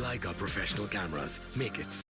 like our professional cameras. Make it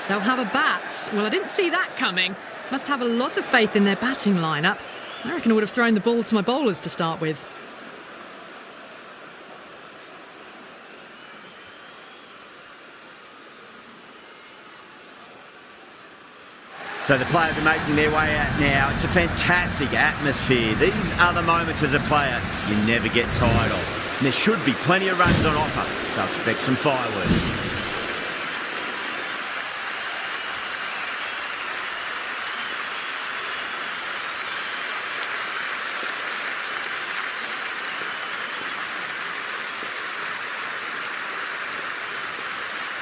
They'll have a bat. Well, I didn't see that coming. Must have a lot of faith in their batting lineup. I reckon I would have thrown the ball to my bowlers to start with. So the players are making their way out now. It's a fantastic atmosphere. These are the moments as a player you never get tired of. And there should be plenty of runs on offer, so expect some fireworks.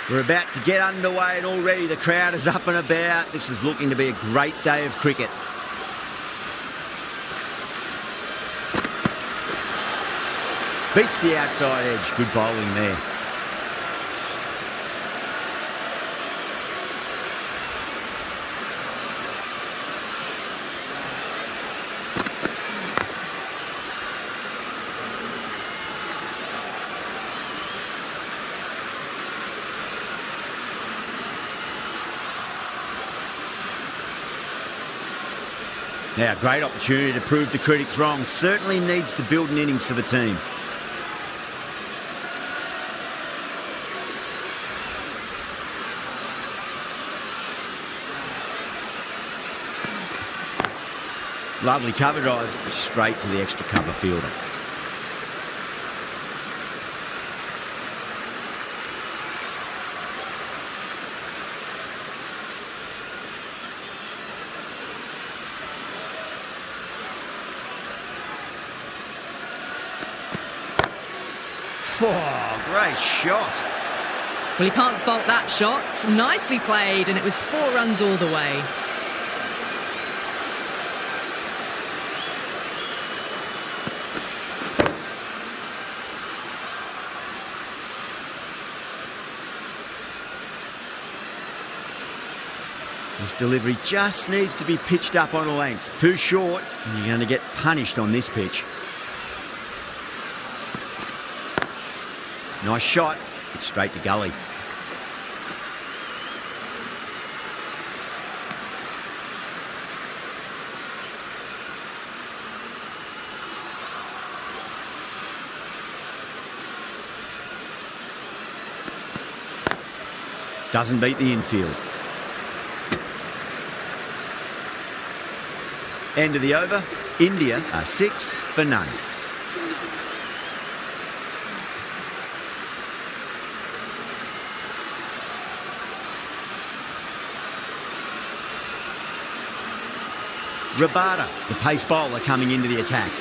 We're about to get underway and already the crowd is up and about. This is looking to be a great day of cricket. Beats the outside edge. Good bowling there. Now, great opportunity to prove the critics wrong. Certainly needs to build an innings for the team. Lovely cover drive, straight to the extra cover fielder. Oh, great shot. Well, you can't fault that shot. Nicely played, and it was 4 runs all the way. This delivery just needs to be pitched up on a length. Too short, and you're going to get punished on this pitch. Nice shot, but straight to gully. Doesn't beat the infield. End of the over. India are 6 for none. Rabada, the pace bowler, coming into the attack.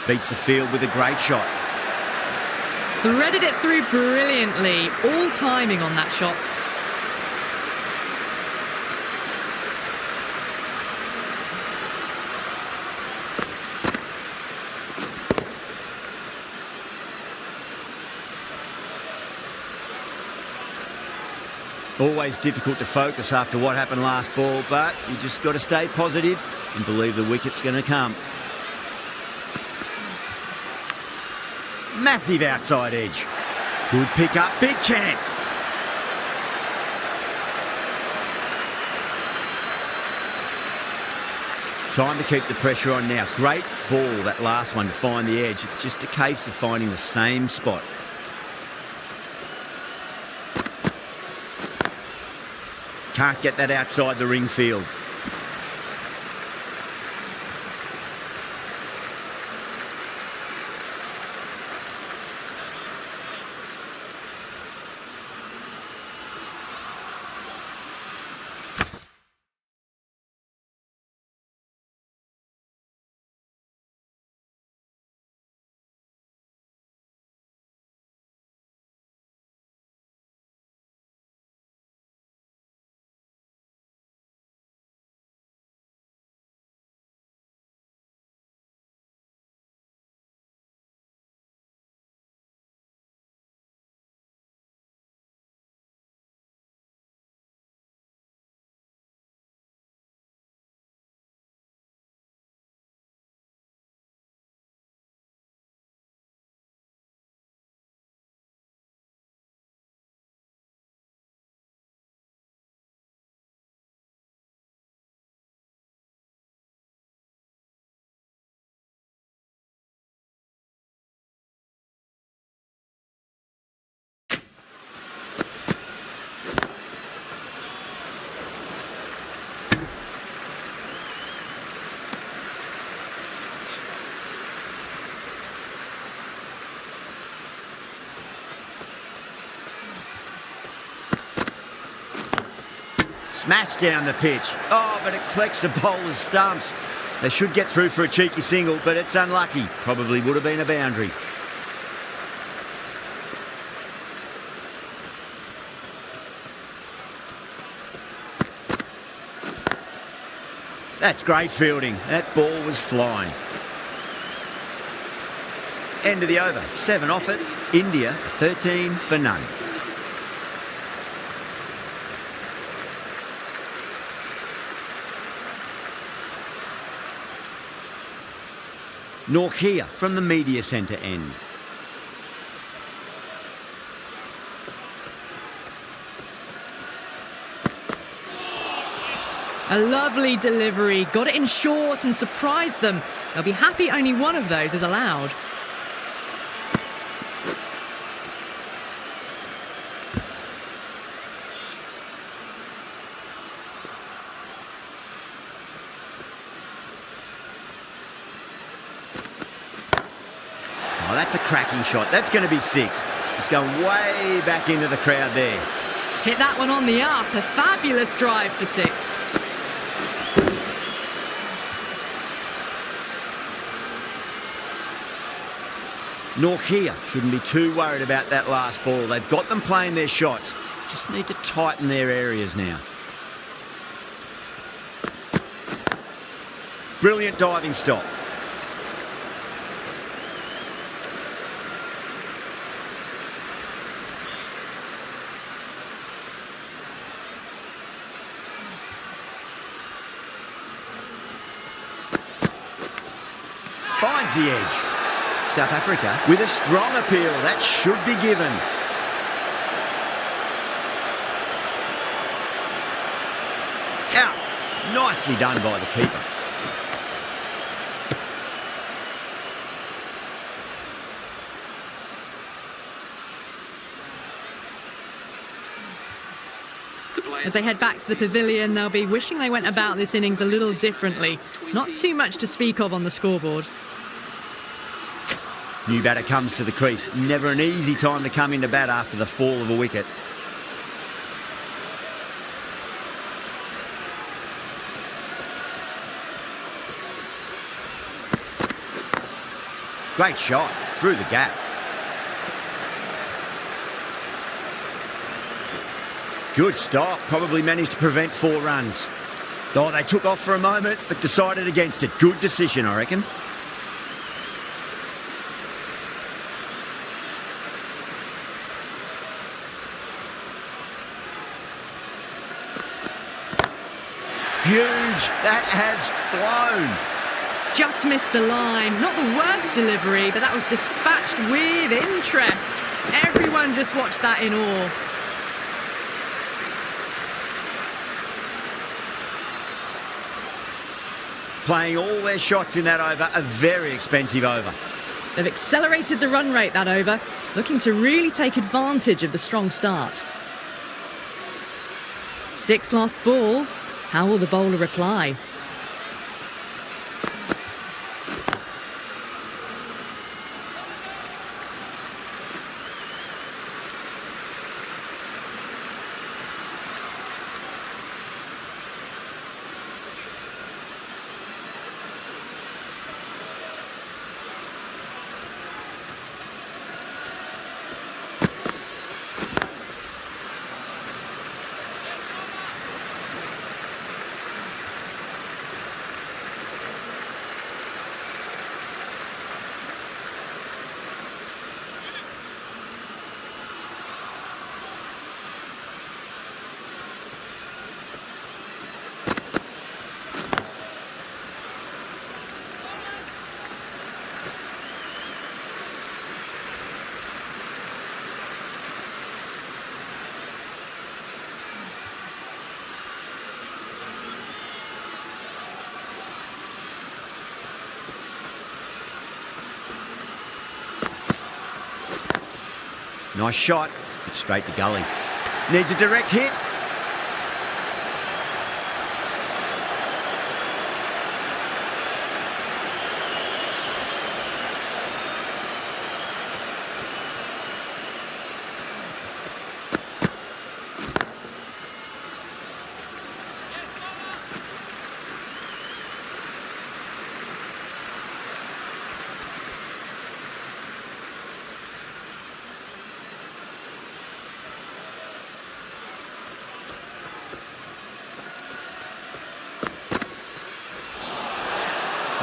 Beats the field with a great shot. Threaded it through brilliantly. All timing on that shot. Always difficult to focus after what happened last ball, but you just got to stay positive and believe the wicket's going to come. Massive outside edge. Good pick up, big chance. Time to keep the pressure on now. Great ball, that last one, to find the edge. It's just a case of finding the same spot. Can't get that outside the ring field. Smash down the pitch. Oh, but it collects the bowler's stumps. They should get through for a cheeky single, but it's unlucky. Probably would have been a boundary. That's great fielding. That ball was flying. End of the over. 7 off it. India 13 for none. Norkia from the media centre end. A lovely delivery, got it in short and surprised them. They'll be happy only one of those is allowed. Oh, that's a cracking shot. That's going to be 6. It's going way back into the crowd there. Hit that one on the up, a fabulous drive for 6. Norkia shouldn't be too worried about that last ball. They've got them playing their shots. Just need to tighten their areas now. Brilliant diving stop. Finds the edge. South Africa with a strong appeal. That should be given. Out. Nicely done by the keeper. As they head back to the pavilion, they'll be wishing they went about this innings a little differently. Not too much to speak of on the scoreboard. New batter comes to the crease. Never an easy time to come into bat after the fall of a wicket. Great shot through the gap. Good stop. Probably managed to prevent 4 runs. Oh, they took off for a moment, but decided against it. Good decision, I reckon. Huge. That has flown. Just missed the line. Not the worst delivery, but that was dispatched with interest. Everyone just watched that in awe. Playing all their shots in that over, a very expensive over. They've accelerated the run rate that over, looking to really take advantage of the strong start. 6 last ball. How will the bowler reply? Nice shot, but straight to gully. Needs a direct hit.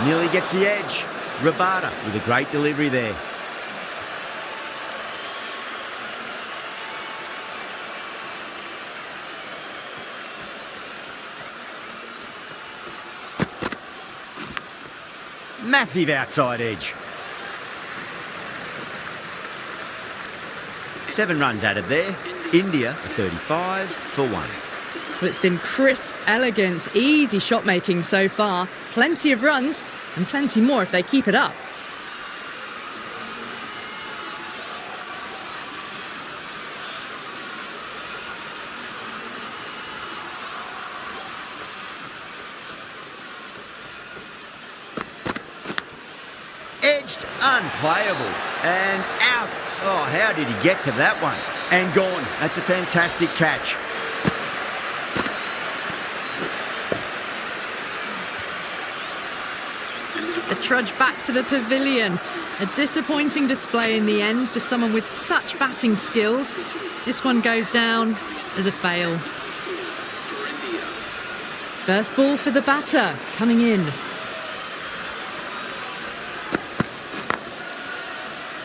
Nearly gets the edge. Rabada with a great delivery there. Massive outside edge. 7 runs added there. India 35 for 1. Well, it's been crisp, elegant, easy shot making so far. Plenty of runs and plenty more if they keep it up. Edged, unplayable, and out. Oh, how did he get to that one? And gone. That's a fantastic catch. The trudge back to the pavilion. A disappointing display in the end for someone with such batting skills. This one goes down as a fail. First ball for the batter, coming in.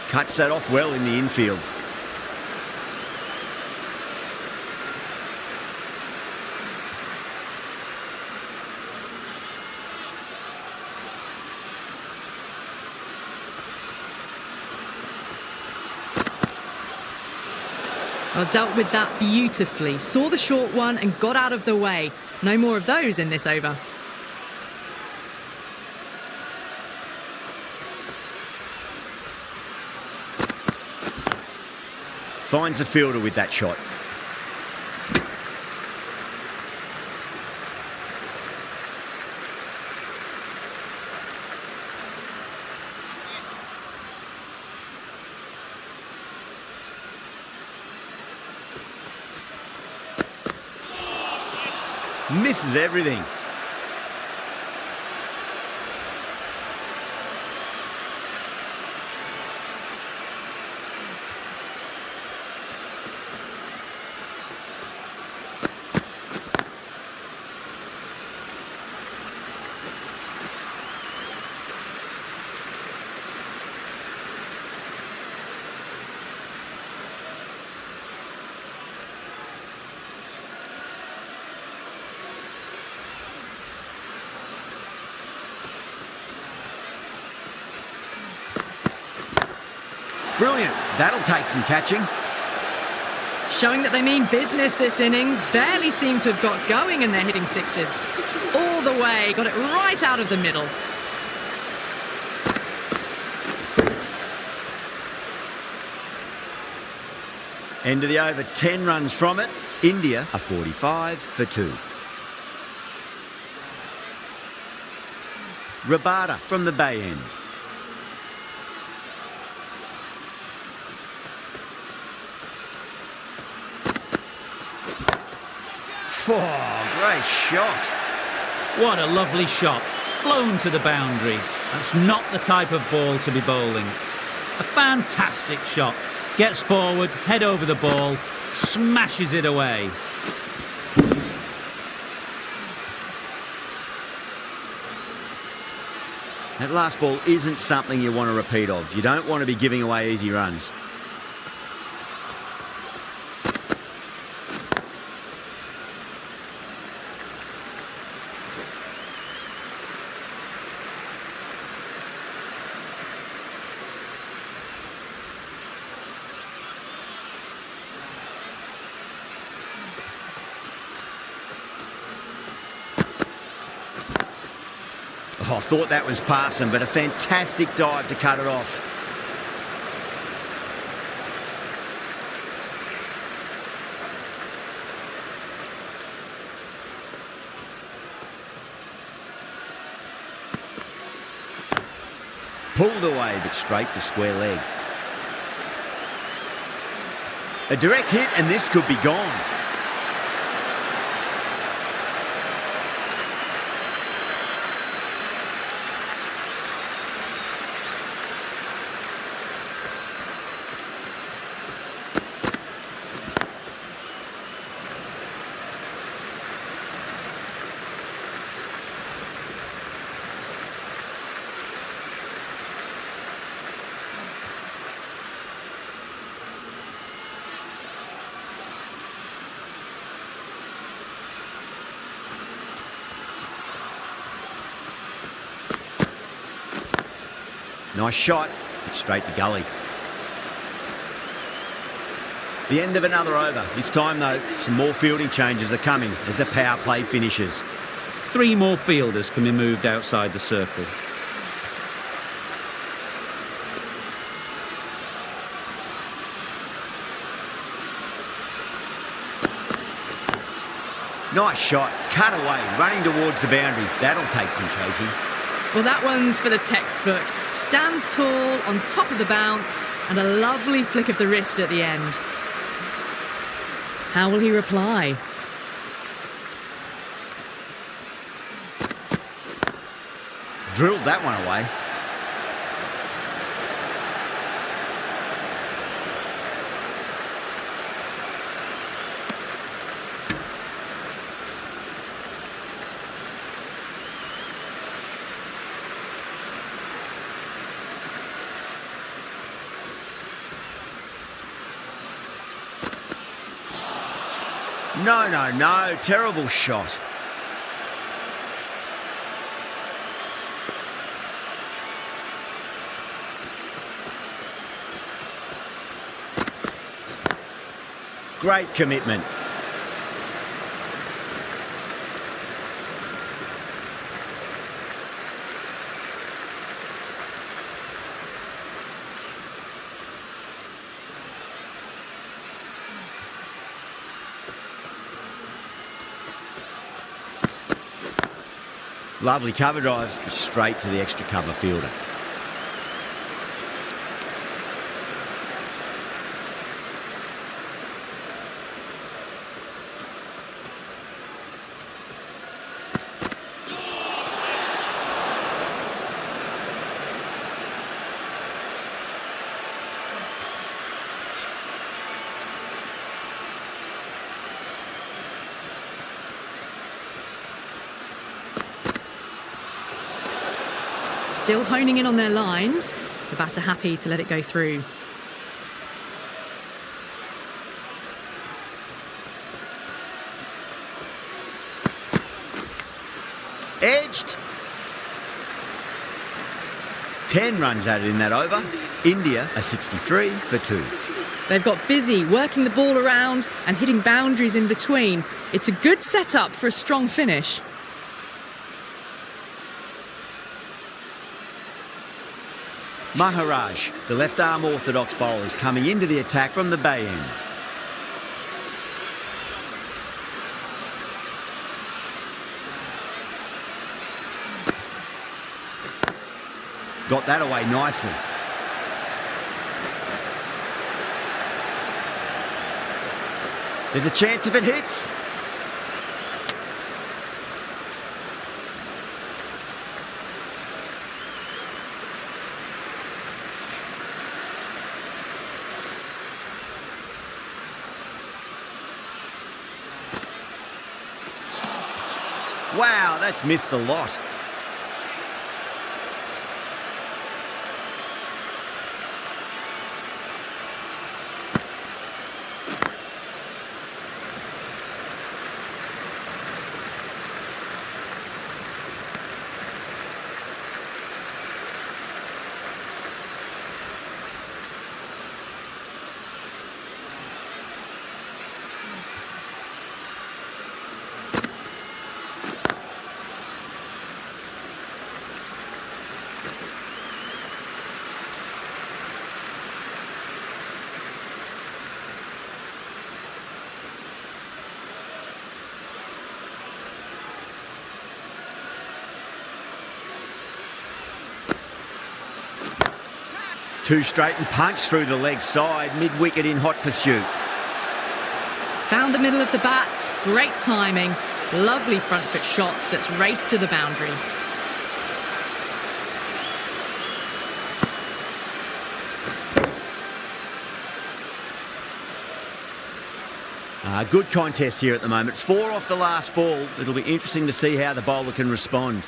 Cuts that off well in the infield. Well, dealt with that beautifully. Saw the short one and got out of the way. No more of those in this over. Finds the fielder with that shot. Misses everything. Brilliant. That'll take some catching. Showing that they mean business this innings. Barely seem to have got going and they're hitting sixes. All the way. Got it right out of the middle. End of the over, 10 runs from it. India are 45 for 2. Rabada from the Bay End. Oh, great shot. What a lovely shot. Flown to the boundary. That's not the type of ball to be bowling. A fantastic shot. Gets forward, head over the ball, smashes it away. That last ball isn't something you want to repeat of. You don't want to be giving away easy runs. Oh, I thought that was passing, but a fantastic dive to cut it off. Pulled away, but straight to square leg. A direct hit, and this could be gone. Nice shot, but straight to gully. The end of another over. This time, though, some more fielding changes are coming as the power play finishes. 3 more fielders can be moved outside the circle. Nice shot, cut away, running towards the boundary. That'll take some chasing. Well, that one's for the textbook. Stands tall, on top of the bounce, and a lovely flick of the wrist at the end. How will he reply? Drilled that one away. No, terrible shot. Great commitment. Lovely cover drive, straight to the extra cover fielder. Still honing in on their lines. The batter happy to let it go through. Edged. 10 runs added in that over. India are 63 for 2. They've got busy working the ball around and hitting boundaries in between. It's a good setup for a strong finish. Maharaj, the left-arm orthodox bowler, is coming into the attack from the bay end. Got that away nicely. There's a chance if it hits. Wow, that's missed the lot. Two straight and punch through the leg side, mid-wicket in hot pursuit. Found the middle of the bat, great timing. Lovely front foot shots that's raced to the boundary. Good contest here at the moment. 4 off the last ball. It'll be interesting to see how the bowler can respond.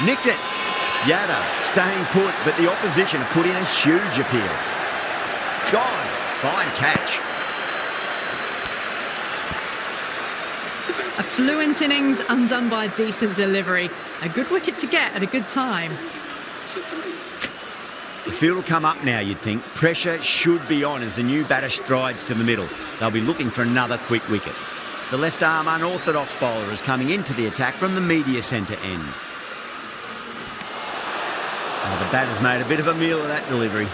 Nicked it. Yadav staying put, but the opposition have put in a huge appeal. Gone. Fine catch. A fluent innings undone by a decent delivery. A good wicket to get at a good time. The field will come up now, you'd think. Pressure should be on as the new batter strides to the middle. They'll be looking for another quick wicket. The left-arm unorthodox bowler is coming into the attack from the media centre end. Oh, the batter's made a bit of a meal of that delivery.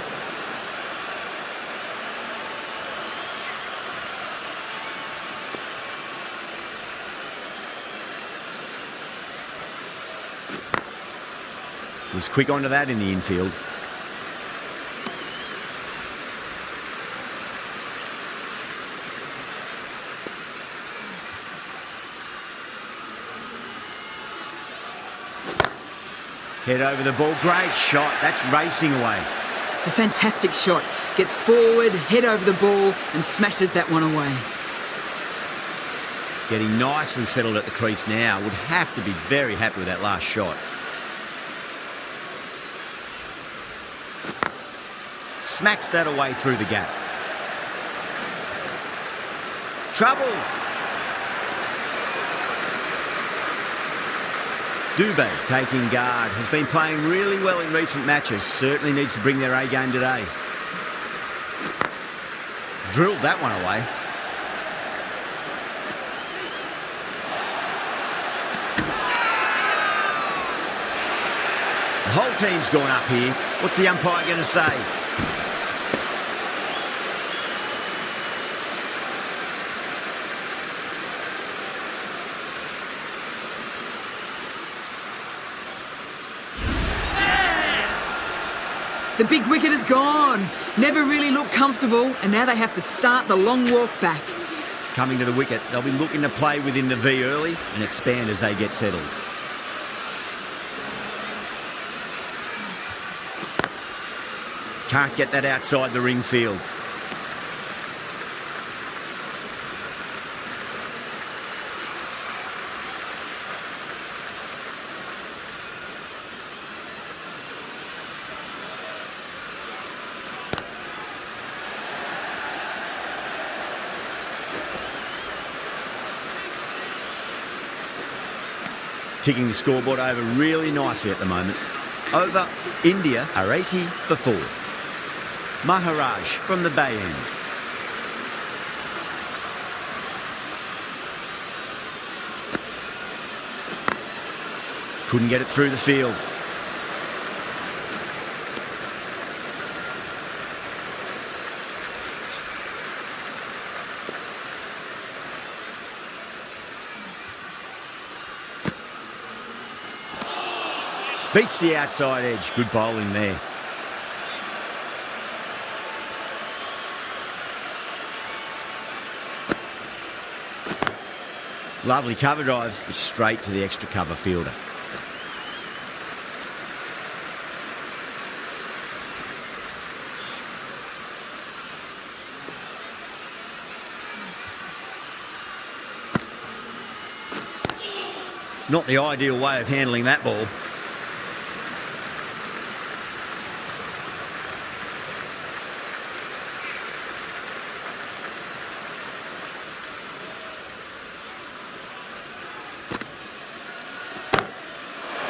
Was quick onto that in the infield. Head over the ball, great shot, that's racing away. A fantastic shot. Gets forward, head over the ball and smashes that one away. Getting nicely settled at the crease now. Would have to be very happy with that last shot. Smacks that away through the gap. Trouble! Dubé taking guard, has been playing really well in recent matches, certainly needs to bring their A game today. Drilled that one away. The whole team's gone up here. What's the umpire going to say? The big wicket is gone. Never really looked comfortable, and now they have to start the long walk back. Coming to the wicket, they'll be looking to play within the V early and expand as they get settled. Can't get that outside the ring field. Ticking the scoreboard over really nicely at the moment. Over, India are 80 for 4. Maharaj from the Bay End. Couldn't get it through the field. Beats the outside edge. Good bowling there. Lovely cover drive, straight to the extra cover fielder. Not the ideal way of handling that ball.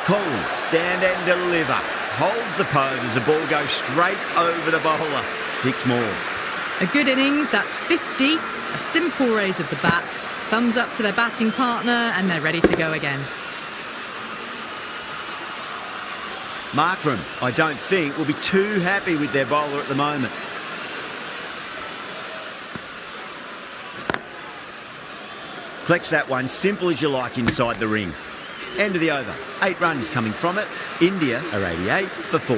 Kohli, stand and deliver. Holds the pose as the ball goes straight over the bowler. 6 more. A good innings, that's 50. A simple raise of the bats. Thumbs up to their batting partner and they're ready to go again. Markram, I don't think, will be too happy with their bowler at the moment. Collects that one, simple as you like, inside the ring. End of the over. 8 runs coming from it. India are 88 for 4.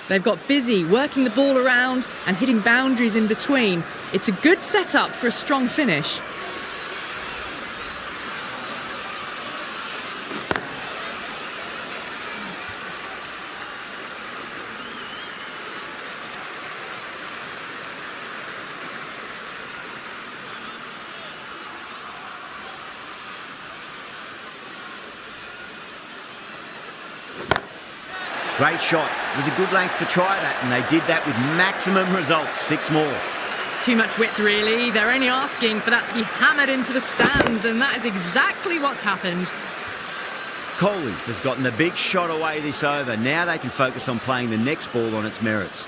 They've got busy working the ball around and hitting boundaries in between. It's a good setup for a strong finish. Great shot. It was a good length to try that, and they did that with maximum results. 6 more. Too much width, really. They're only asking for that to be hammered into the stands, and that is exactly what's happened. Coley has gotten the big shot away this over. Now they can focus on playing the next ball on its merits.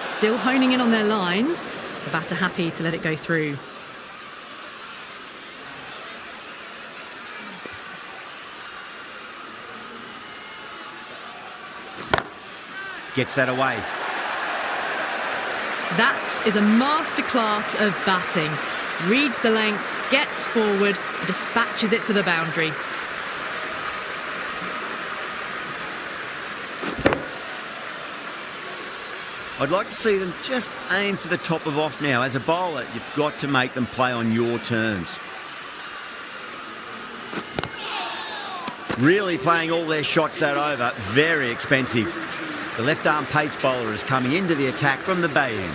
Still honing in on their lines. The batter happy to let it go through. Gets that away. That is a masterclass of batting. Reads the length, gets forward, and dispatches it to the boundary. I'd like to see them just aim for the top of off now. As a bowler, you've got to make them play on your terms. Really playing all their shots that over. Very expensive. The left-arm pace bowler is coming into the attack from the bay end.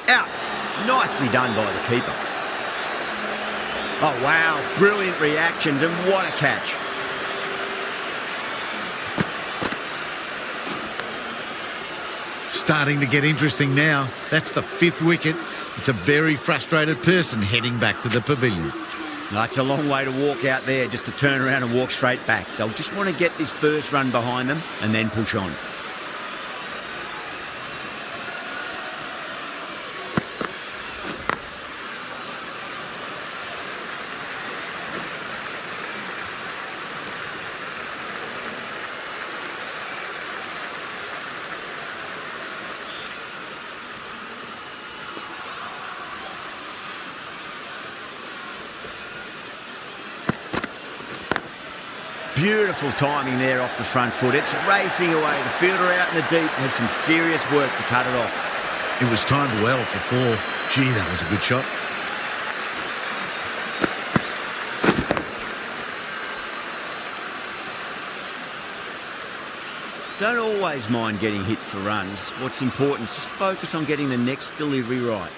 Out. Nicely done by the keeper. Oh, wow. Brilliant reactions, and what a catch. Starting to get interesting now. That's the 5th wicket. It's a very frustrated person heading back to the pavilion. No, it's a long way to walk out there just to turn around and walk straight back. They'll just want to get this first run behind them and then push on. Beautiful timing there off the front foot. It's racing away. The fielder out in the deep has some serious work to cut it off. It was timed well for 4. Gee, that was a good shot. Don't always mind getting hit for runs. What's important is just focus on getting the next delivery right.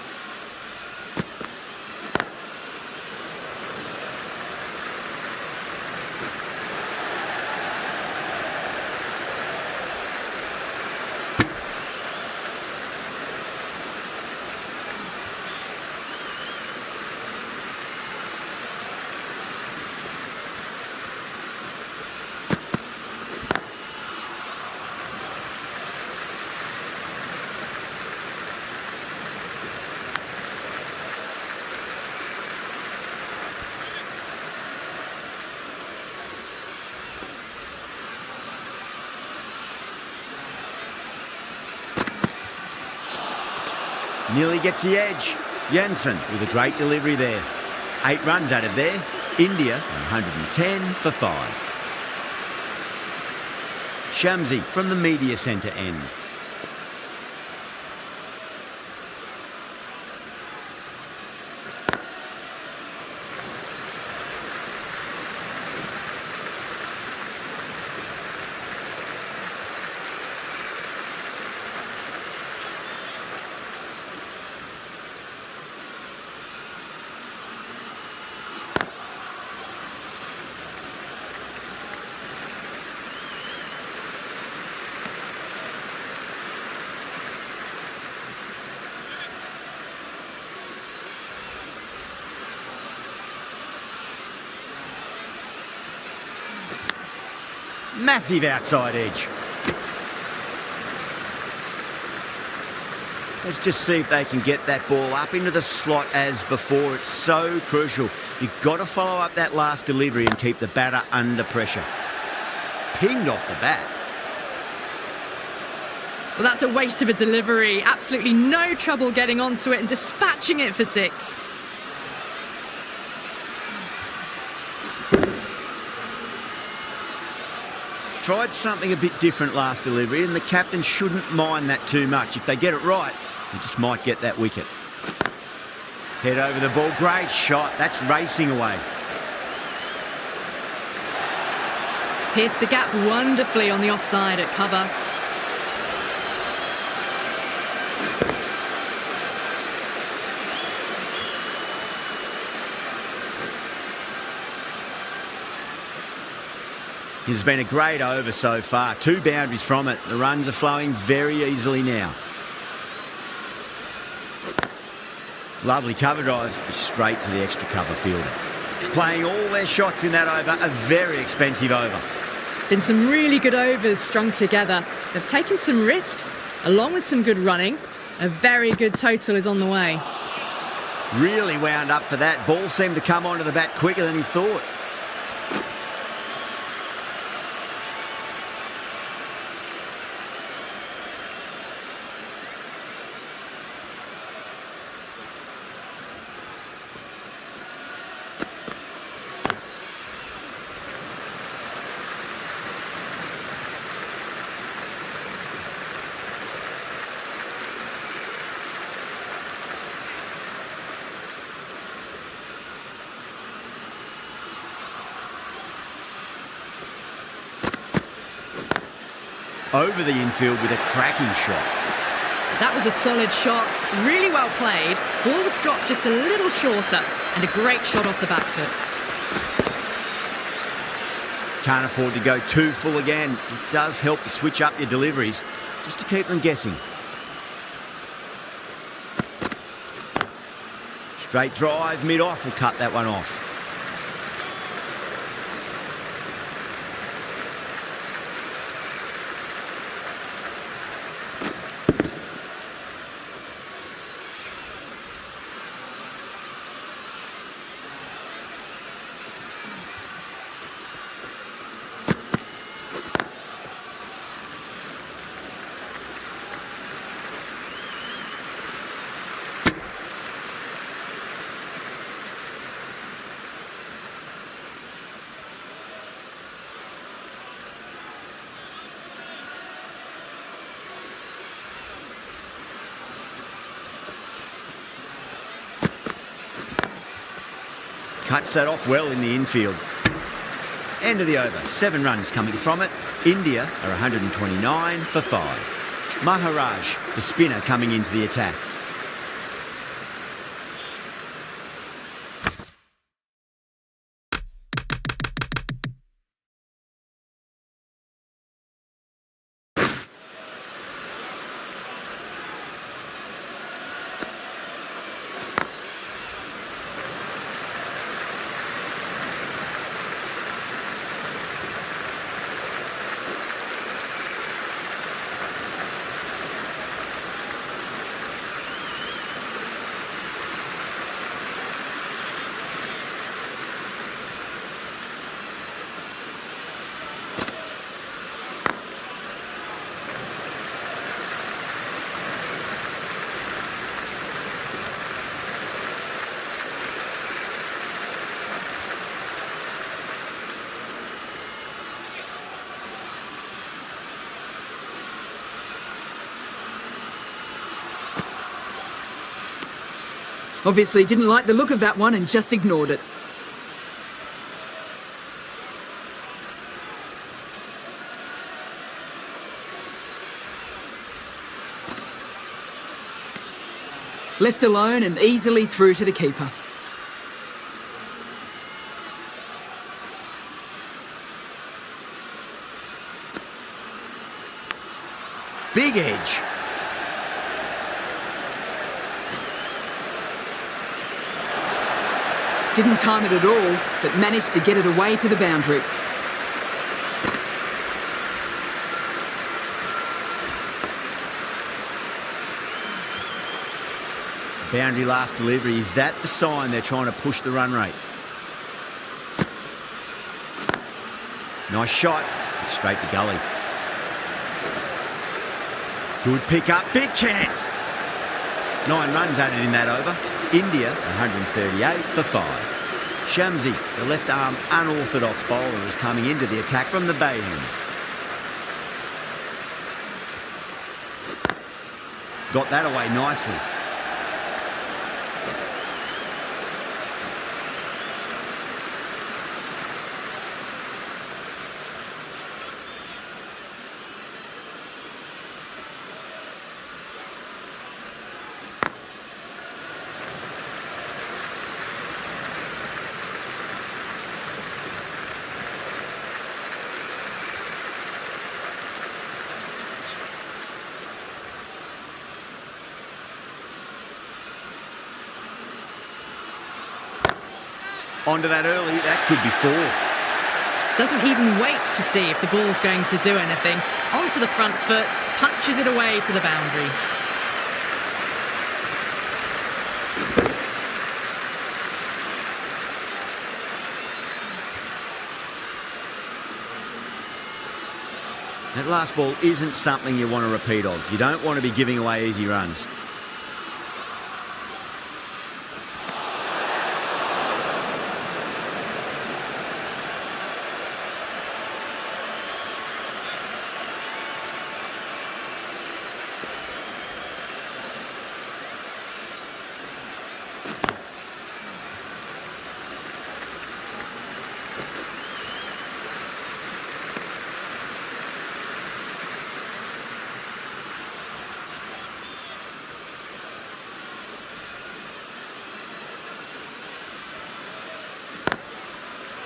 Nearly gets the edge. Jensen with a great delivery there. 8 runs added there. India 110 for 5. Shamsi from the media centre end. Massive outside edge. Let's just see if they can get that ball up into the slot as before. It's so crucial. You've got to follow up that last delivery and keep the batter under pressure. pinged off the bat. Well, that's a waste of a delivery. Absolutely no trouble getting onto it and dispatching it for 6. Tried something a bit different last delivery, and the captain shouldn't mind that too much. If they get it right, they just might get that wicket. Head over the ball, great shot. That's racing away. Pierced the gap wonderfully on the offside at cover. It's been a great over so far. 2 boundaries from it. The runs are flowing very easily now. Lovely cover drive, straight to the extra cover fielder. Playing all their shots in that over, a very expensive over. Been some really good overs strung together. They've taken some risks, along with some good running. A very good total is on the way. Really wound up for that. Ball seemed to come onto the bat quicker than he thought. Over the infield with a cracking shot. That was a solid shot, really well played. Ball was dropped just a little shorter, and a great shot off the back foot. Can't afford to go too full again. It does help to switch up your deliveries, just to keep them guessing. Straight drive, mid-off will cut that one off. Cuts that off well in the infield. End of the over. 7 runs coming from it. India are 129 for 5. Maharaj, the spinner, coming into the attack. Obviously didn't like the look of that one and just ignored it. Left alone and easily through to the keeper. Big edge. Didn't time it at all, but managed to get it away to the boundary. Boundary last delivery. Is that the sign they're trying to push the run rate? Nice shot. Straight to gully. Good pick up, big chance. 9 runs added in that over. India 138 for 5. Shamsi, the left arm unorthodox bowler, is coming into the attack from the bay end. Got that away nicely. Onto that early, that could be 4. Doesn't even wait to see if the ball's going to do anything. Onto the front foot, punches it away to the boundary. That last ball isn't something you want to repeat of. You don't want to be giving away easy runs.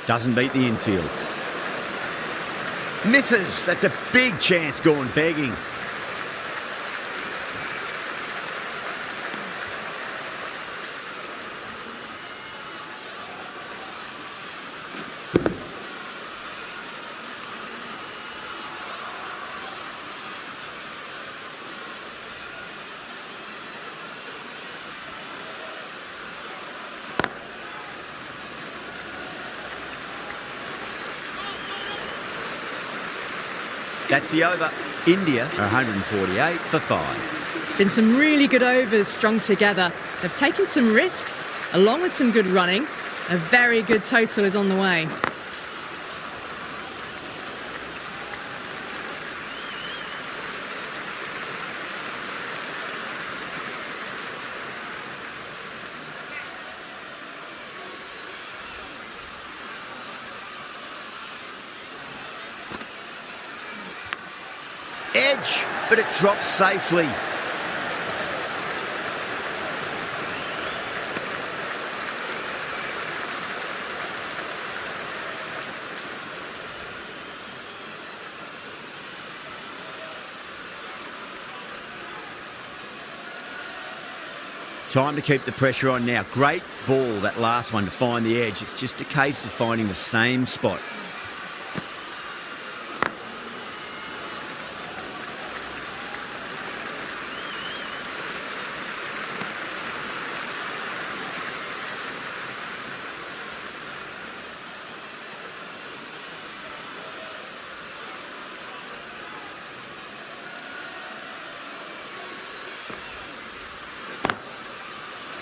Doesn't beat the infield. Misses. That's a big chance gone begging. That's the over. India are 148 for 5. Been some really good overs strung together. They've taken some risks, along with some good running. A very good total is on the way. Edge, but it drops safely. Time to keep the pressure on now. Great ball, that last one, to find the edge. It's just a case of finding the same spot.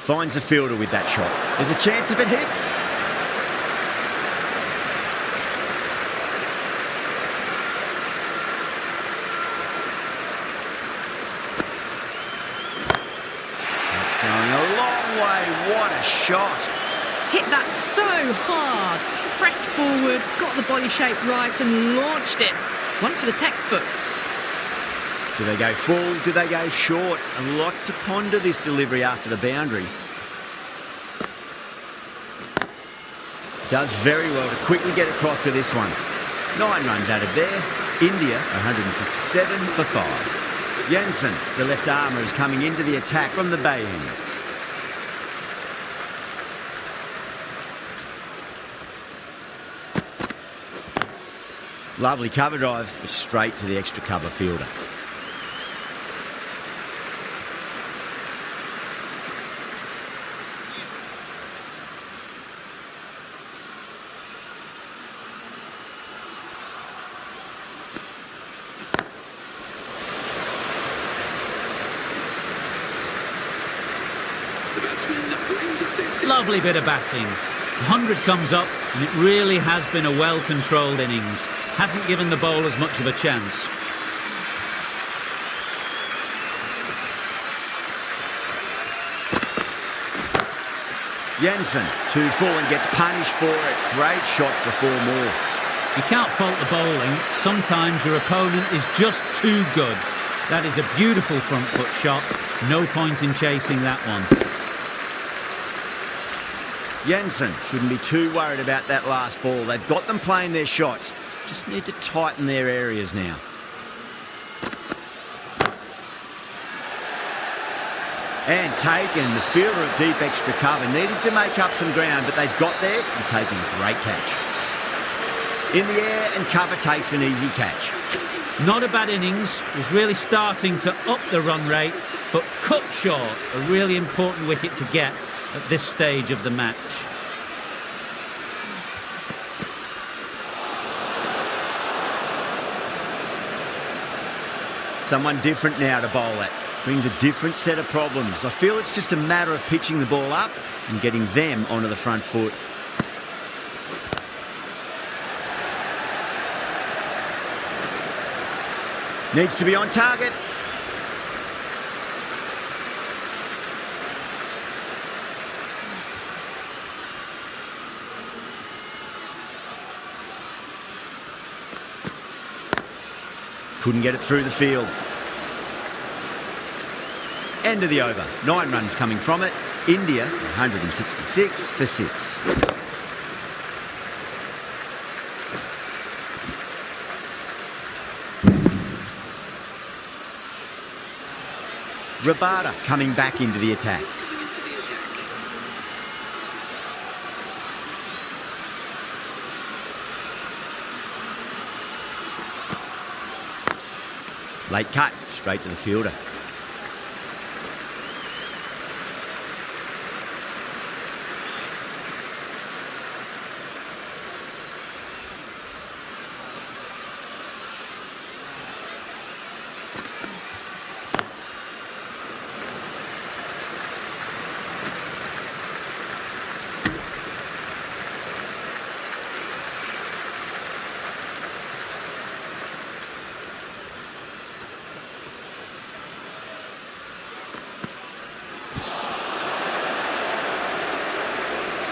Finds the fielder with that shot. There's a chance if it hits. That's going a long way. What a shot. Hit that so hard. Pressed forward, got the body shape right and launched it. One for the textbook. Do they go full? Do they go short? A lot to ponder this delivery after the boundary. Does very well to quickly get across to this one. 9 runs added there. India 157 for 5. Jensen, the left armour, is coming into the attack from the bay end. Lovely cover drive, straight to the extra cover fielder. Lovely bit of batting. 100 comes up, and it really has been a well-controlled innings. Hasn't given the bowlers much of a chance. Jensen, 2 full and gets punished for it. Great shot for 4 more. You can't fault the bowling. Sometimes your opponent is just too good. That is a beautiful front foot shot. No point in chasing that one. Jensen shouldn't be too worried about that last ball. They've got them playing their shots. Just need to tighten their areas now. And taken, the fielder at deep extra cover. Needed to make up some ground, but they've got there and taken a great catch. In the air, and cover takes an easy catch. Not a bad innings. Was really starting to up the run rate, but cut short. A really important wicket to get at this stage of the match. Someone different now to bowl at. Brings a different set of problems. I feel it's just a matter of pitching the ball up and getting them onto the front foot. Needs to be on target. Couldn't get it through the field. End of the over. 9 runs coming from it. India, 166 for 6. Rabada coming back into the attack. Late cut, straight to the fielder.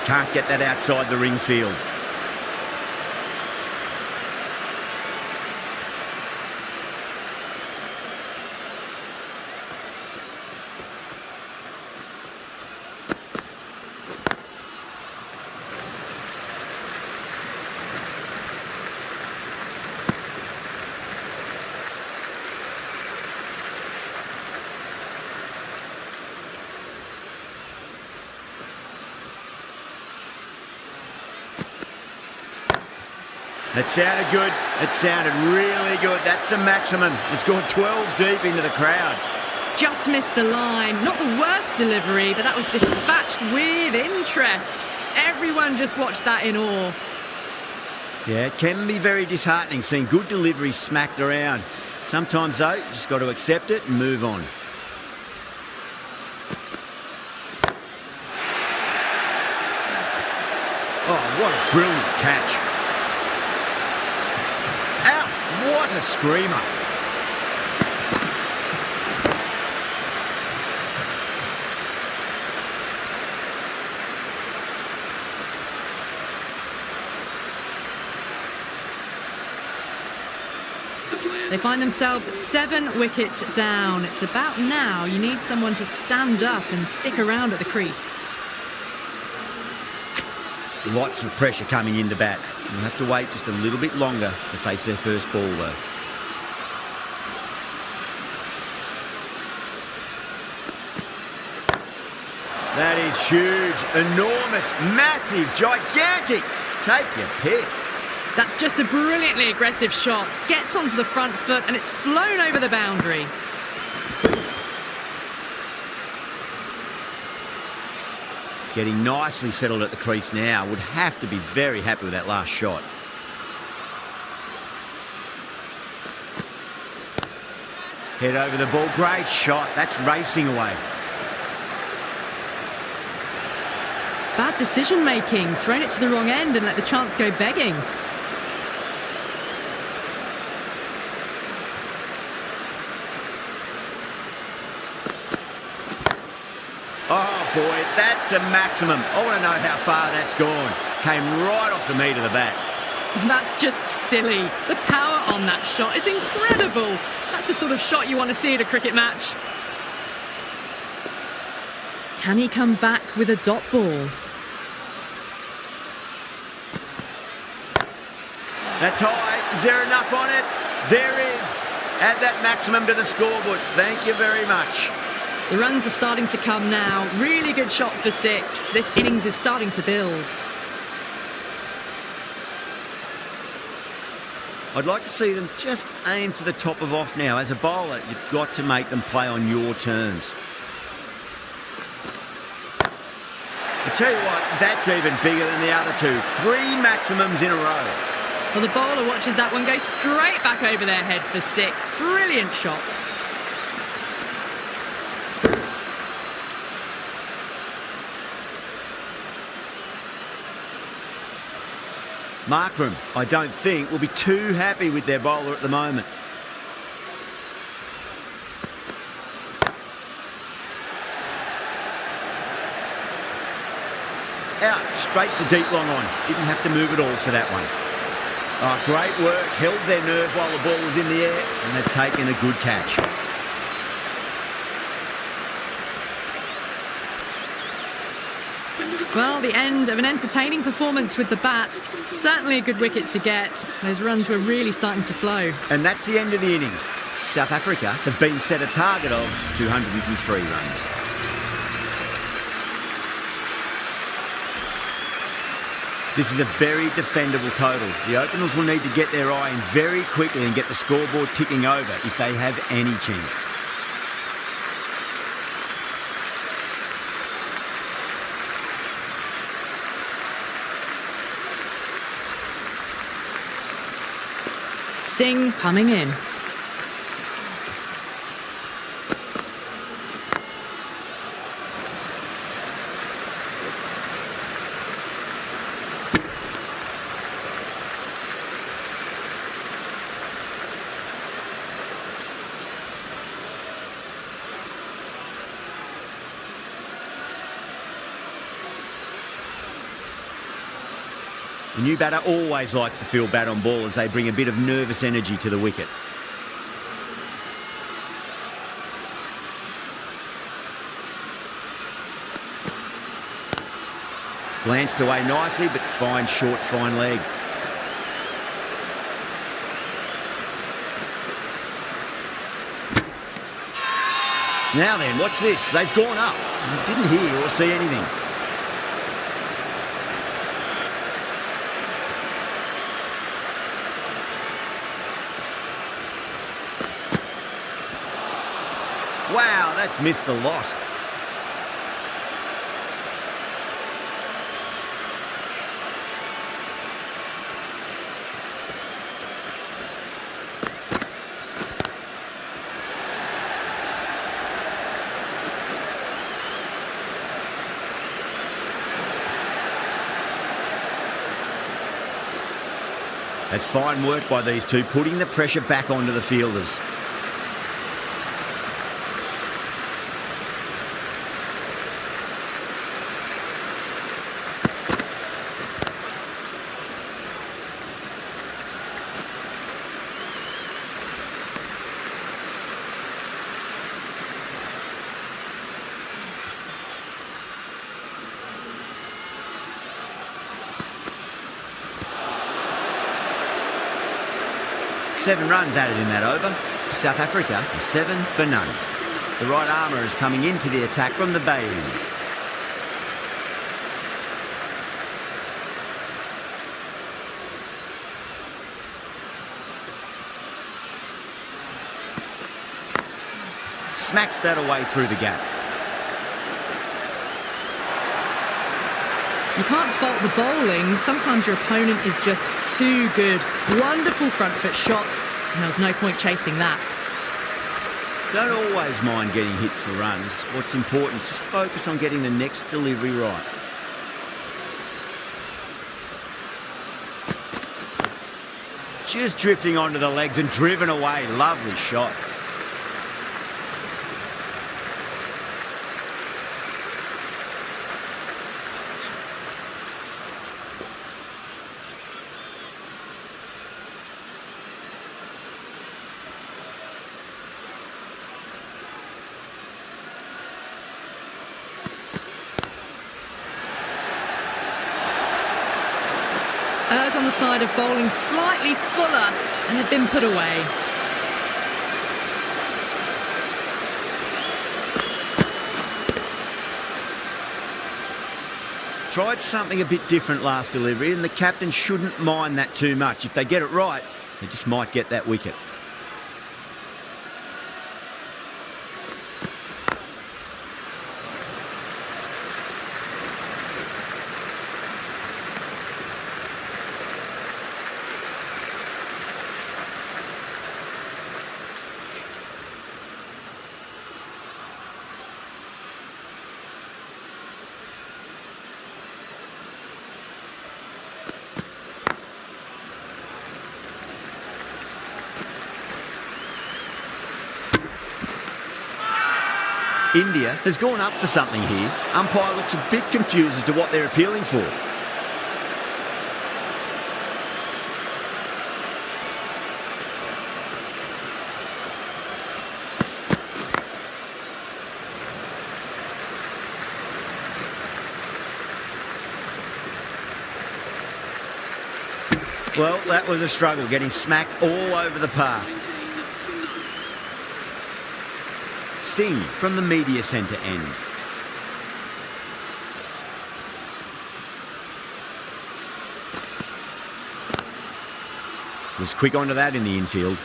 Can't get that outside the ring field. It sounded good. It sounded really good. That's the maximum. It's gone 12 deep into the crowd. Just missed the line. Not the worst delivery, but that was dispatched with interest. Everyone just watched that in awe. Yeah, it can be very disheartening seeing good deliveries smacked around. Sometimes, though, you just got to accept it and move on. Oh, what a brilliant catch. What a screamer. They find themselves 7 wickets down. It's about now you need someone to stand up and stick around at the crease. Lots of pressure coming in to bat. You'll have to wait just a little bit longer to face their first ball, though. That is huge, enormous, massive, gigantic. Take your pick. That's just a brilliantly aggressive shot. Gets onto the front foot and it's flown over the boundary. Getting nicely settled at the crease now. Would have to be very happy with that last shot. Head over the ball. Great shot. That's racing away. Bad decision making, thrown it to the wrong end and let the chance go begging. Oh boy, that's a maximum. I want to know how far that's gone. Came right off the meat of the bat. That's just silly. The power on that shot is incredible. That's the sort of shot you want to see at a cricket match. Can he come back with a dot ball? That's high. Is there enough on it? There is. Add that maximum to the scoreboard. Thank you very much. The runs are starting to come now. Really good shot for 6. This innings is starting to build. I'd like to see them just aim for the top of off now. As a bowler, you've got to make them play on your terms. I tell you what, that's even bigger than the other 2. 3 maximums in a row. Well, the bowler watches that one go straight back over their head for 6. Brilliant shot. Markram, I don't think, will be too happy with their bowler at the moment. Out, straight to deep long on. Didn't have to move at all for that one. Oh, great work. Held their nerve while the ball was in the air, and they've taken a good catch. Well, the end of an entertaining performance with the bat. Certainly a good wicket to get. Those runs were really starting to flow. And that's the end of the innings. South Africa have been set a target of 203 runs. This is a very defendable total. The openers will need to get their eye in very quickly and get the scoreboard ticking over if they have any chance. Singh coming in. The new batter always likes to feel bat on ball as they bring a bit of nervous energy to the wicket. Glanced away nicely, but fine short, fine leg. Now then, what's this? They've gone up. Didn't hear or see anything. Wow, that's missed a lot. That's fine work by these two, putting the pressure back onto the fielders. Seven runs added in that over. South Africa 7 for none. The right armour is coming into the attack from the bay end. Smacks that away through the gap. You can't fault the bowling. Sometimes your opponent is just too good. Wonderful front foot shot, and there was no point chasing that. Don't always mind getting hit for runs. What's important is just focus on getting the next delivery right. just drifting onto the legs and driven away. Lovely shot. Errs on the side of bowling slightly fuller and have been put away. Tried something a bit different last delivery, and the captain shouldn't mind that too much. If they get it right, they just might get that wicket. India has gone up for something here. Umpire looks a bit confused as to what they're appealing for. Well, that was a struggle, getting smacked all over the park. Singh from the media centre end. Was quick onto that in the infield.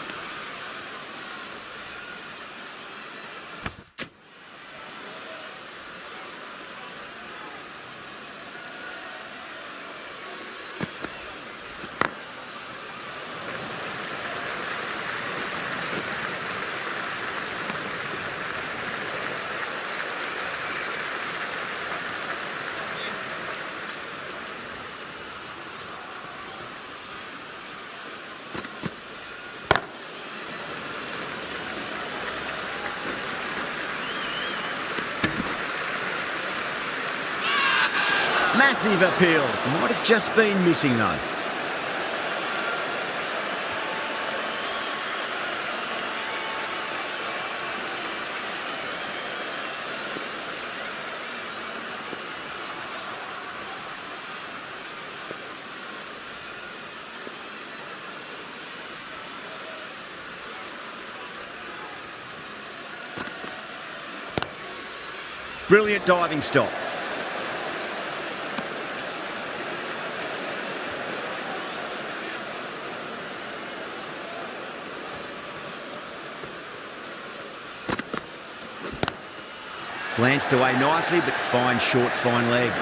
Massive appeal. Might have just been missing though. Brilliant diving stop. Glanced away nicely, but fine short, fine leg.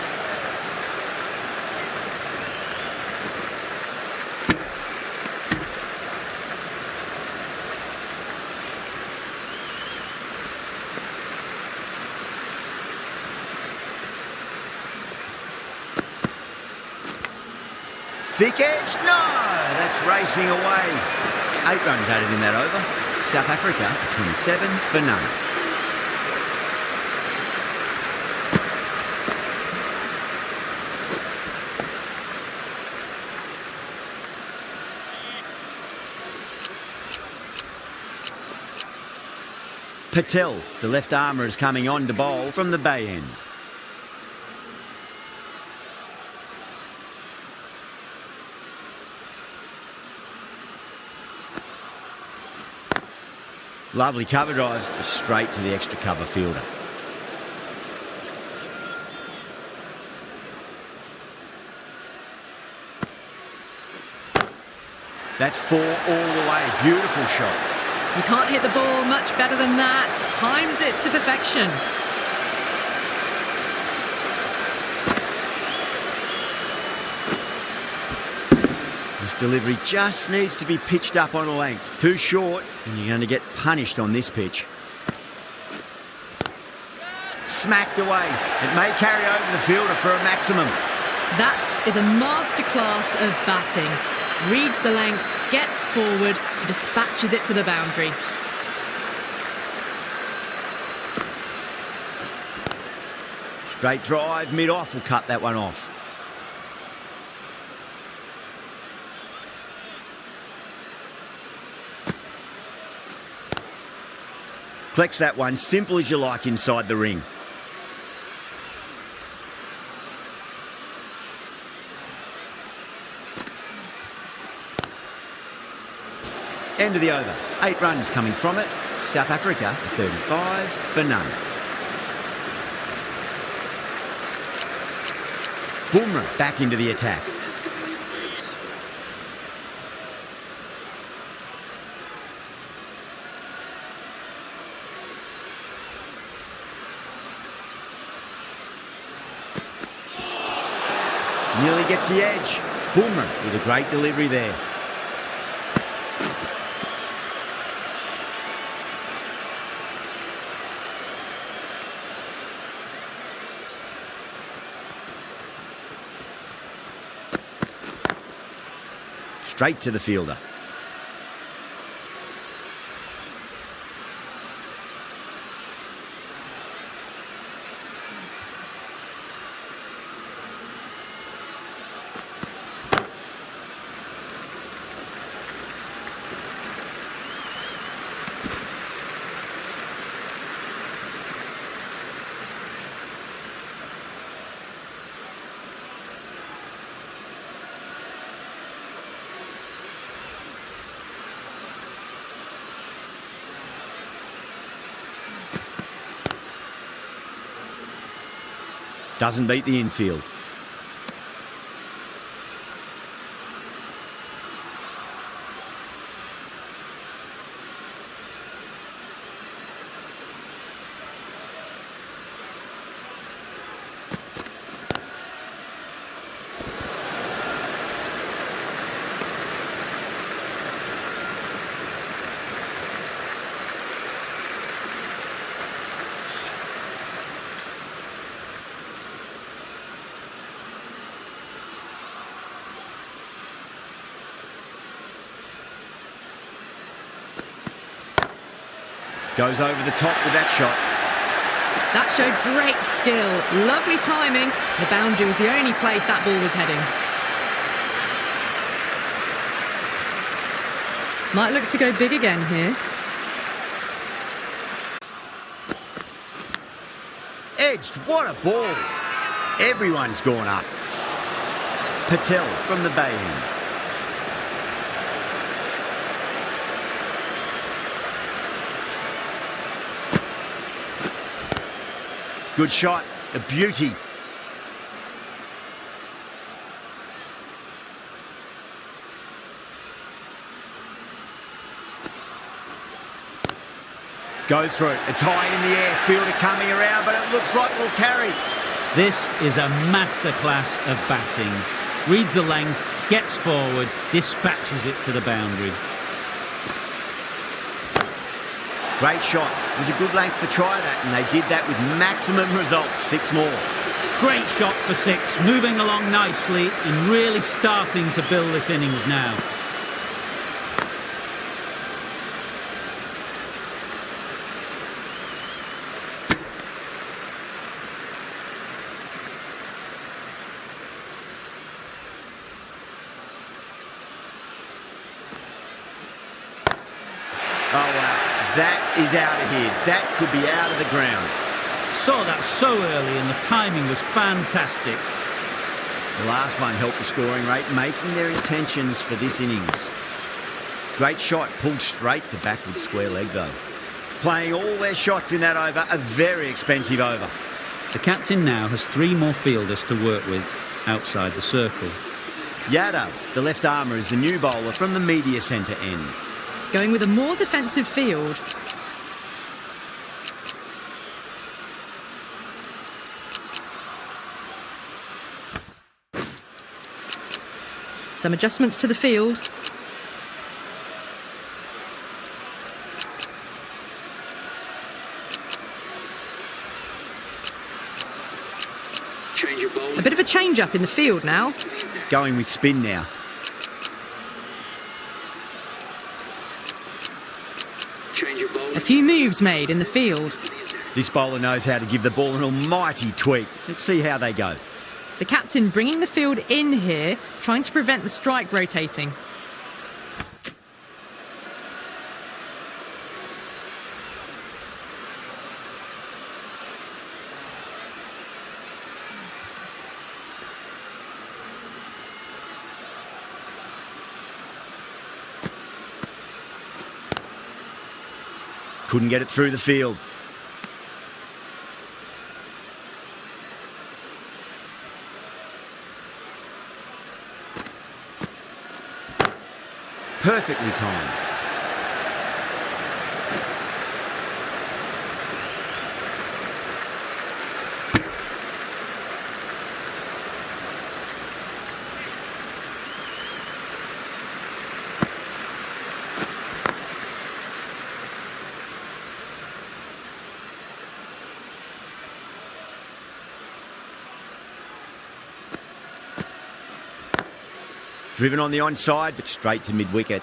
Thick edge? No! That's racing away. 8 runs added in that over. South Africa, 27 for none. Patel, the left armour, is coming on to bowl from the bay end. Lovely cover drive, straight to the extra cover fielder. That's 4 all the way. Beautiful shot. You can't hit the ball much better than that. Timed it to perfection. This delivery just needs to be pitched up on a length. Too short, and you're going to get punished on this pitch. Smacked away. It may carry over the fielder for a maximum. That is a masterclass of batting. reads the length, gets forward, dispatches it to the boundary. Straight drive, mid-off will cut that one off. Flex that one, simple as you like inside the ring. End of the over. 8 runs coming from it. South Africa, 35 for none. Boomerang back into the attack. Nearly gets the edge. Boomerang with a great delivery there. Straight to the fielder. Doesn't beat the infield. Goes over the top with that shot. That showed great skill, lovely timing. The boundary was the only place that ball was heading. Might look to go big again here. Edged, what a ball. Everyone's gone up. Patel from the bay end. Good shot, a beauty. Goes for it, it's high in the air, fielder coming around, but it looks like we'll carry. This is a masterclass of batting. Reads the length, gets forward, dispatches it to the boundary. Great shot. It was a good length to try that, and they did that with maximum results. 6 more. Great shot for 6, moving along nicely and really starting to build this innings now. Oh, wow. That is out of here. That could be out of the ground. Saw that so early and the timing was fantastic. The last one helped the scoring rate, making their intentions for this innings. Great shot, pulled straight to backward square leg though. Playing all their shots in that over, a very expensive over. The captain now has 3 more fielders to work with outside the circle. Yadav, the left armour, is the new bowler from the media centre end. Going with a more defensive field. Some adjustments to the field. A bit of a change-up in the field now. Going with spin now. A few moves made in the field. This bowler knows how to give the ball an almighty tweak. Let's see how they go. The captain bringing the field in here, trying to prevent the strike rotating. Couldn't get it through the field. Perfectly timed. Driven on the onside, but straight to mid-wicket.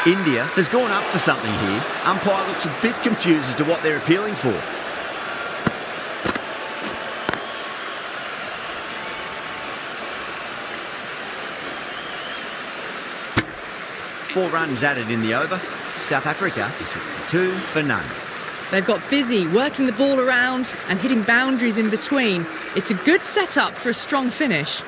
India has gone up for something here. Umpire looks a bit confused as to what they're appealing for. Four runs added in the over. South Africa is 62 for none. They've got busy working the ball around and hitting boundaries in between. It's a good setup for a strong finish.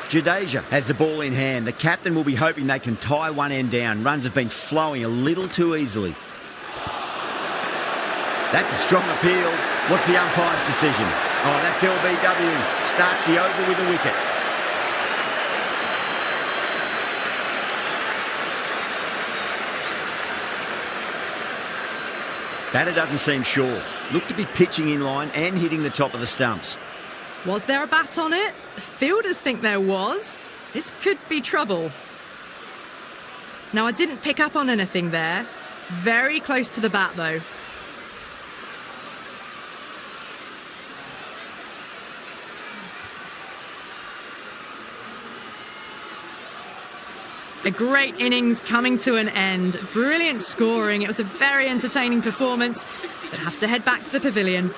Jadeja has the ball in hand. The captain will be hoping they can tie one end down. Runs have been flowing a little too easily. That's a strong appeal. What's the umpire's decision? Oh, that's LBW. Starts the over with a wicket. Batter doesn't seem sure. Looked to be pitching in line and hitting the top of the stumps. Was there a bat on it? Fielders think there was. This could be trouble. Now, I didn't pick up on anything there. Very close to the bat, though. A great innings coming to an end. Brilliant scoring. It was a very entertaining performance. But have to head back to the pavilion.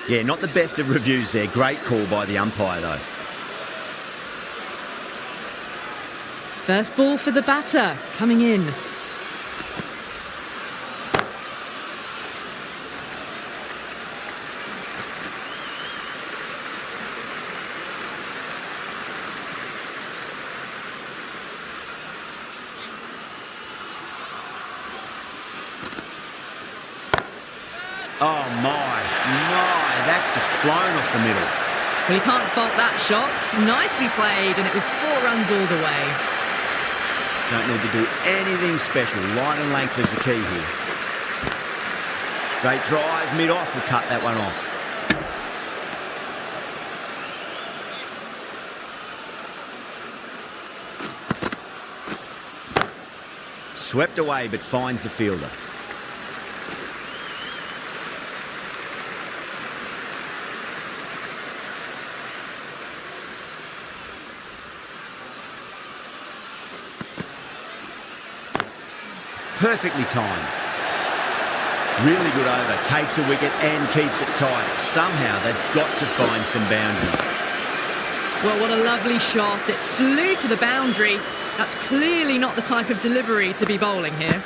Yeah, not the best of reviews there. Great call by the umpire, though. First ball for the batter, coming in. Oh, my, that's just flown off the middle. Well, you can't fault that shot. Nicely played, and it was 4 runs all the way. Don't need to do anything special. Line and length is the key here. Straight drive, mid-off will cut that one off. Swept away, but finds the fielder. Perfectly timed. Really good over. Takes a wicket and keeps it tight. Somehow they've got to find some boundaries. Well, what a lovely shot. It flew to the boundary. That's clearly not the type of delivery to be bowling here.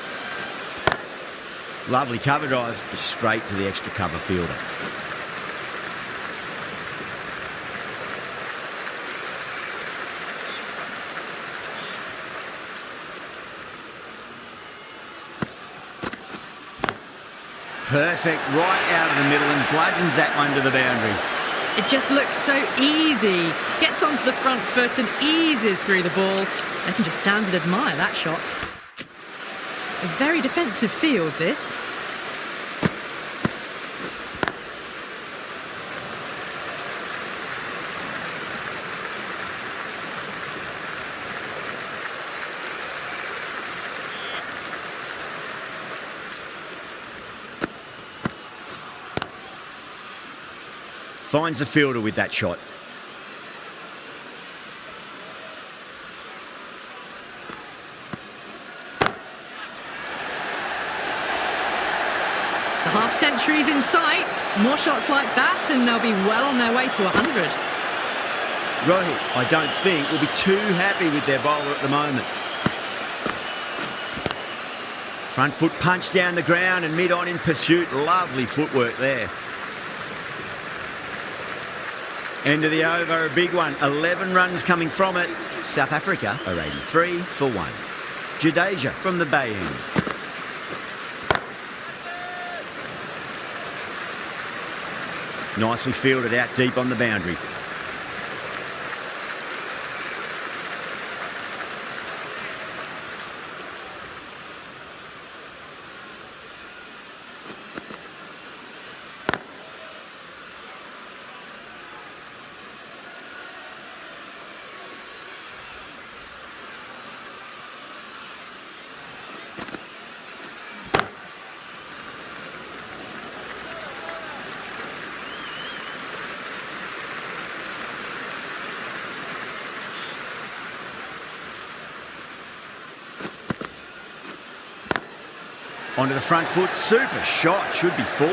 Lovely cover drive, straight to the extra cover fielder. Perfect, right out of the middle and bludgeons that one to the boundary. It just looks so easy. Gets onto the front foot and eases through the ball. They can just stand and admire that shot. A very defensive field, this. Finds the fielder with that shot. The half-century's in sight. More shots like that and they'll be well on their way to 100. Rohit, I don't think, will be too happy with their bowler at the moment. Front foot punch down the ground and mid-on in pursuit. Lovely footwork there. End of the over, a big one. 11 runs coming from it. South Africa are 83 for 1. Jadeja from the Bay End. Nicely fielded out deep on the boundary. Onto the front foot, super shot, should be 4.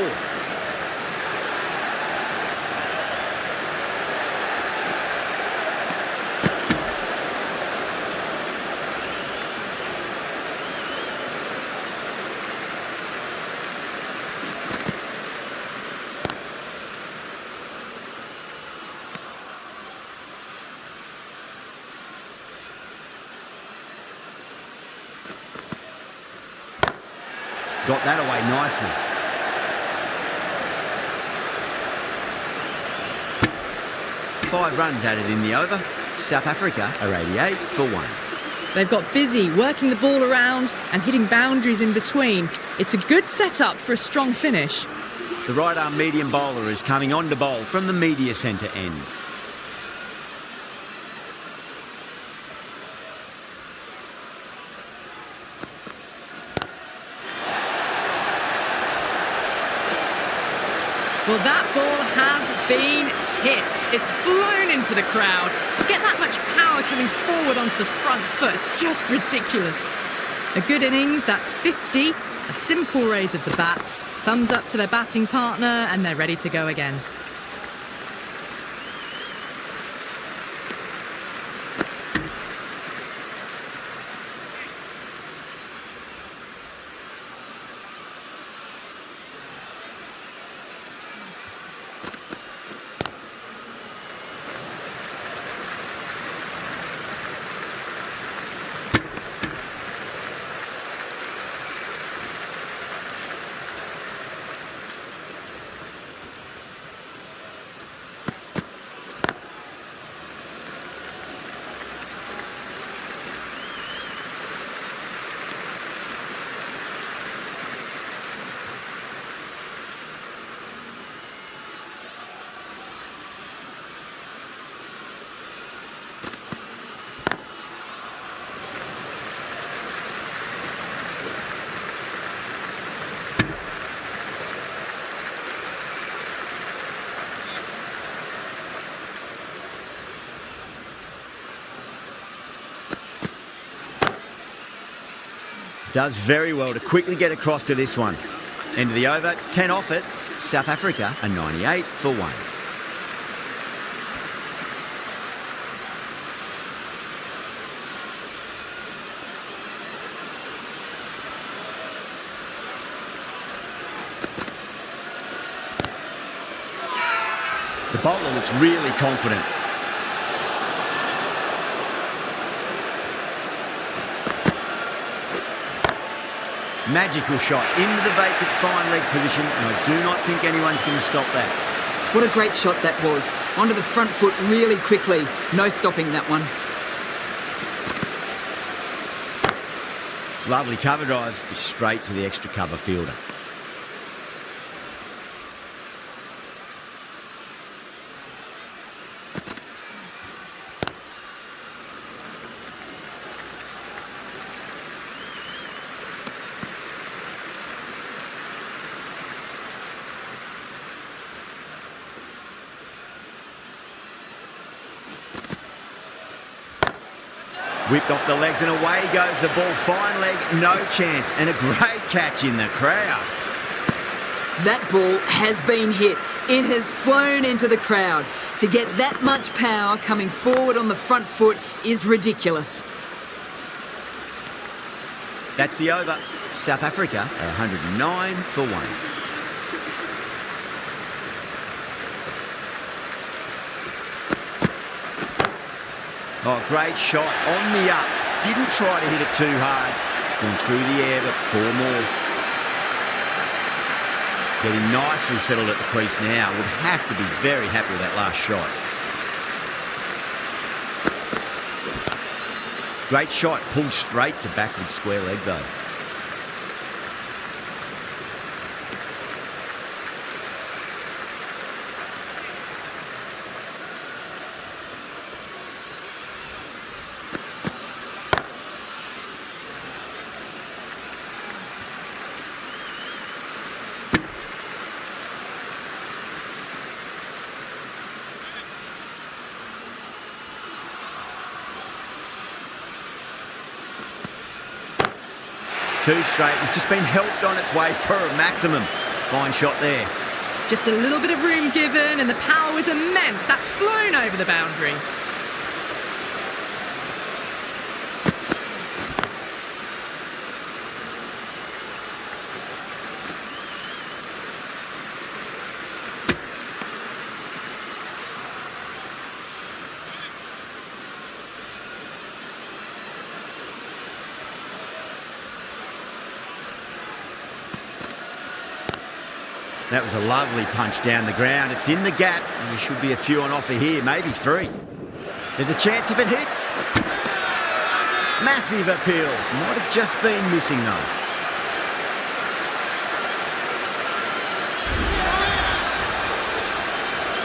Got that away nicely. Five runs added in the over. South Africa are 88 for 1. They've got busy working the ball around and hitting boundaries in between. It's a good setup for a strong finish. The right-arm medium bowler is coming on to bowl from the media centre end. Well, that ball has been hit. It's flown into the crowd. To get that much power coming forward onto the front foot is just ridiculous. A good innings, that's 50. A simple raise of the bats. Thumbs up to their batting partner and they're ready to go again. Does very well to quickly get across to this one. End of the over, 10 off it. South Africa are 98 for 1. The bowler looks really confident. Magical shot into the vacant fine leg position, and I do not think anyone's going to stop that. What a great shot that was. Onto the front foot really quickly. No stopping that one. Lovely cover drive, straight to the extra cover fielder. Whipped off the legs and away goes the ball. Fine leg, no chance. And a great catch in the crowd. That ball has been hit. It has flown into the crowd. To get that much power coming forward on the front foot is ridiculous. That's the over. South Africa are 109 for 1. Oh, great shot on the up. Didn't try to hit it too hard. It's gone through the air, but 4 more. Getting nicely settled at the crease now. Would have to be very happy with that last shot. Great shot, pulled straight to backward square leg though. Too straight. It's just been helped on its way for a maximum. Fine shot there. Just a little bit of room given, and the power was immense. That's flown over the boundary. That was a lovely punch down the ground. It's in the gap. There should be a few on offer here, maybe 3. There's a chance if it hits. Massive appeal. Might have just been missing though.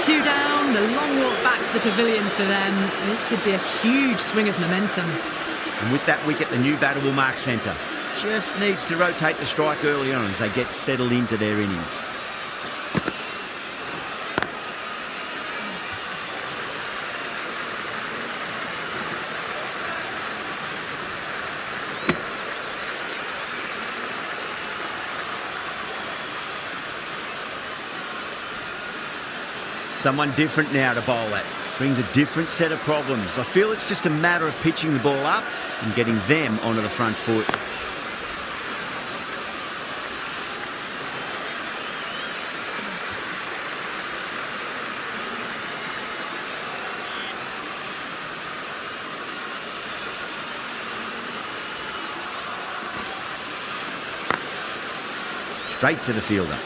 Two down, the long walk back to the pavilion for them. This could be a huge swing of momentum. And with that wicket, the new batter will mark centre. Just needs to rotate the strike early on as they get settled into their innings. Someone different now to bowl at. Brings a different set of problems. I feel it's just a matter of pitching the ball up and getting them onto the front foot. Straight to the fielder.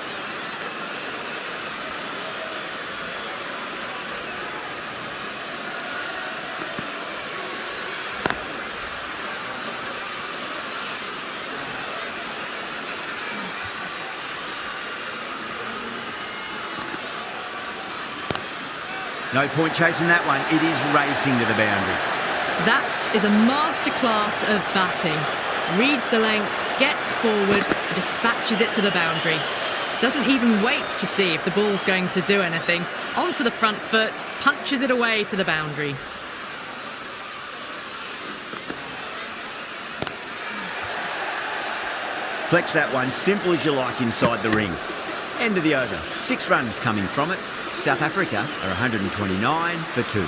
No point chasing that one. It is racing to the boundary. That is a masterclass of batting. Reads the length, gets forward, dispatches it to the boundary. Doesn't even wait to see if the ball's going to do anything. Onto the front foot, punches it away to the boundary. Flex that one, simple as you like inside the ring. End of the over. 6 runs coming from it. South Africa are 129 for 2.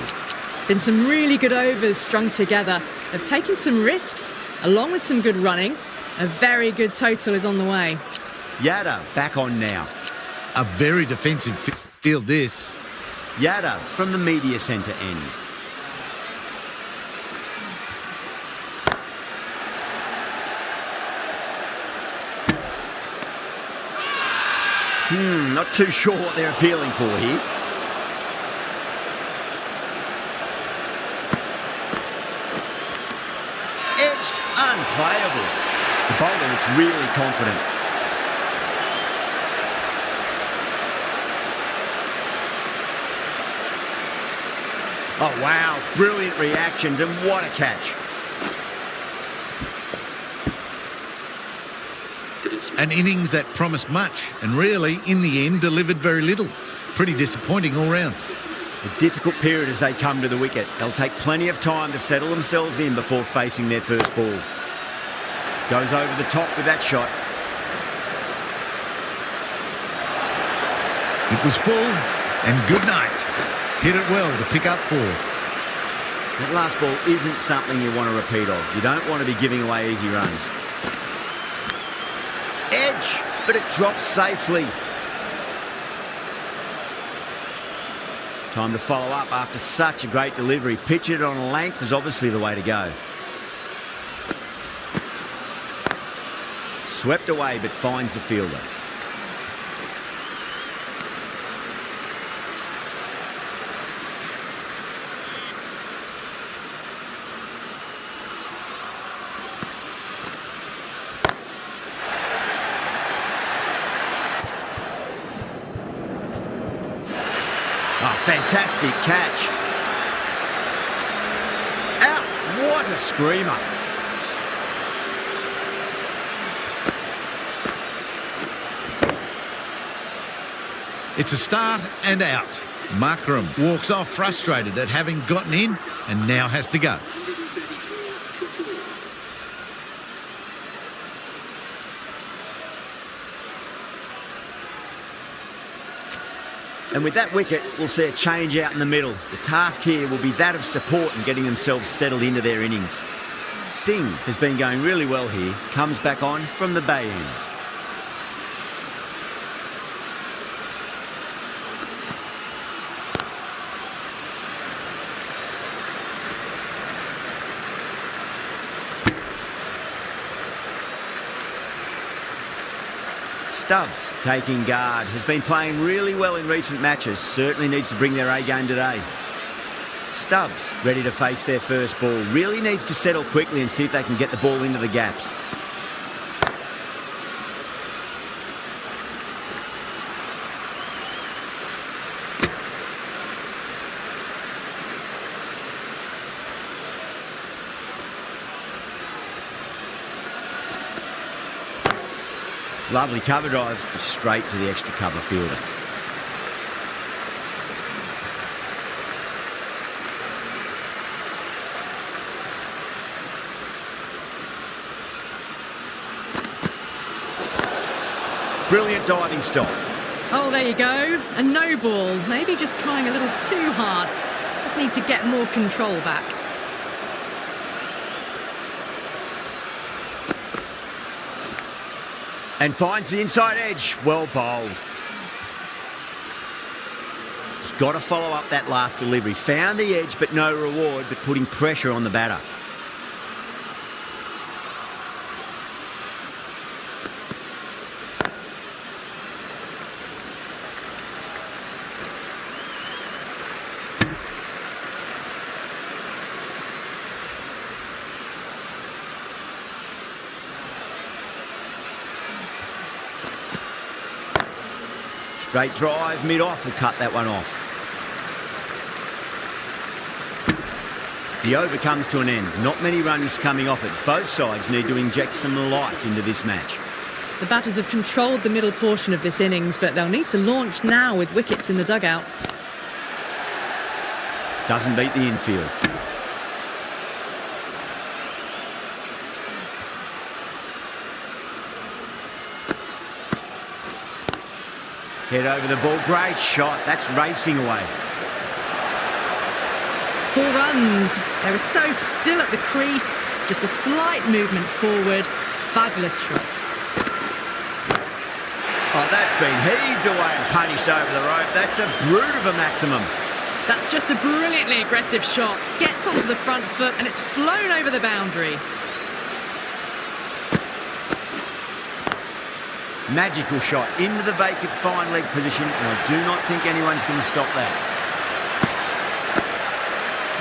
Been some really good overs strung together. They've taken some risks, along with some good running. A very good total is on the way. Yada back on now. A very defensive field this. Yada from the media centre end. Not too sure what they're appealing for here. Edged, unplayable. The bowler looks really confident. Oh wow, brilliant reactions and what a catch. An innings that promised much and really, in the end, delivered very little. Pretty disappointing all round. A difficult period as they come to the wicket. They'll take plenty of time to settle themselves in before facing their first ball. Goes over the top with that shot. It was full, and good night. Hit it well to pick up 4. That last ball isn't something you want to repeat of. You don't want to be giving away easy runs. Edge, but it drops safely. Time to follow up after such a great delivery. Pitch it on a length is obviously the way to go. Swept away, but finds the fielder. Oh, fantastic catch. Out. What a screamer. It's a start and out. Markram walks off frustrated at having gotten in and now has to go. And with that wicket, we'll see a change out in the middle. The task here will be that of support and getting themselves settled into their innings. Singh has been going really well here. Comes back on from the bay end. Stubbs taking guard, has been playing really well in recent matches, certainly needs to bring their A game today. Stubbs ready to face their first ball, really needs to settle quickly and see if they can get the ball into the gaps. Lovely cover drive, straight to the extra cover fielder. Brilliant diving stop. Oh, there you go. A no ball. Maybe just trying a little too hard. Just need to get more control back. And finds the inside edge. Well bowled. Just got to follow up that last delivery. Found the edge, but no reward, but putting pressure on the batter. Straight drive, mid-off, will cut that one off. The over comes to an end. Not many runs coming off it. Both sides need to inject some life into this match. The batters have controlled the middle portion of this innings, but they'll need to launch now with wickets in the dugout. Doesn't beat the infield. Head over the ball, great shot. That's racing away. 4 runs. They were so still at the crease. Just a slight movement forward. Fabulous shot. Oh, that's been heaved away and punished over the rope. That's a brute of a maximum. That's just a brilliantly aggressive shot. Gets onto the front foot and it's flown over the boundary. Magical shot into the vacant fine leg position, and I do not think anyone's going to stop that.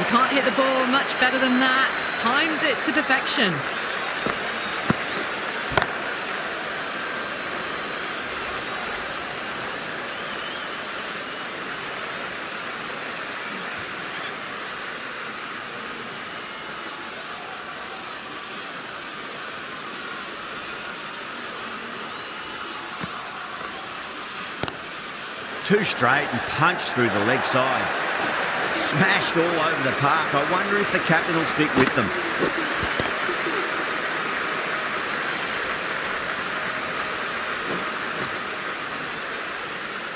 You can't hit the ball much better than that. Timed it to perfection. Two straight and punched through the leg side. Smashed all over the park. I wonder if the captain will stick with them.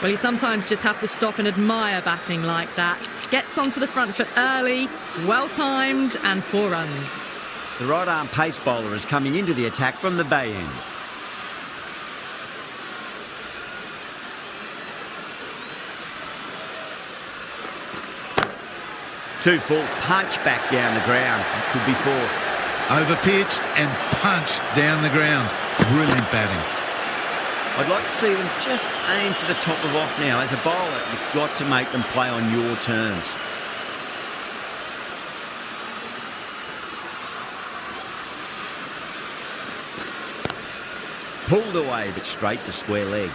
Well, you sometimes just have to stop and admire batting like that. Gets onto the front foot early, well-timed, and 4 runs. The right-arm pace bowler is coming into the attack from the bay end. Two full, punch back down the ground. Could be 4. Over-pitched and punched down the ground. Brilliant batting. I'd like to see them just aim for the top of off now. As a bowler, you've got to make them play on your terms. Pulled away, but straight to square leg.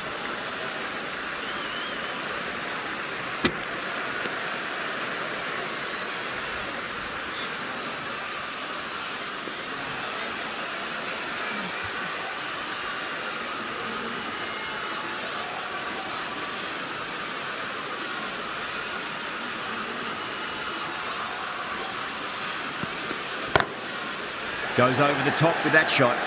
Goes over the top with that shot.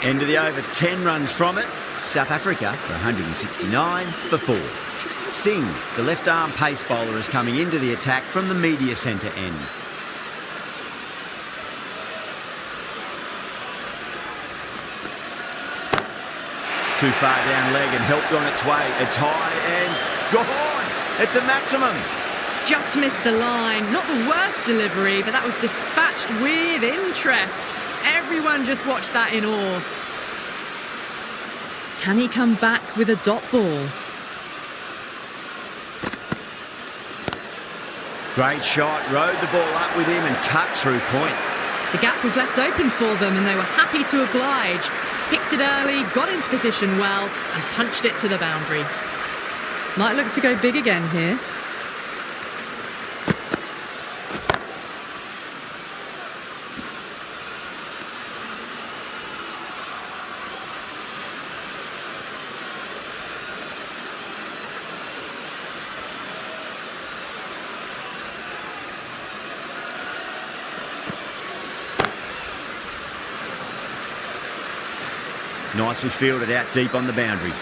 End of the over, 10 runs from it. South Africa for 169 for 4. Singh, the left-arm pace bowler, is coming into the attack from the media centre end. Too far down leg and helped on its way. It's high and gone. It's a maximum. Just missed the line. Not the worst delivery, but that was dispatched with interest. Everyone just watched that in awe. Can he come back with a dot ball? Great shot, rode the ball up with him and cuts through point. The gap was left open for them and they were happy to oblige. Picked it early, got into position well and punched it to the boundary. Might look to go big again here. Nicely fielded out deep on the boundary.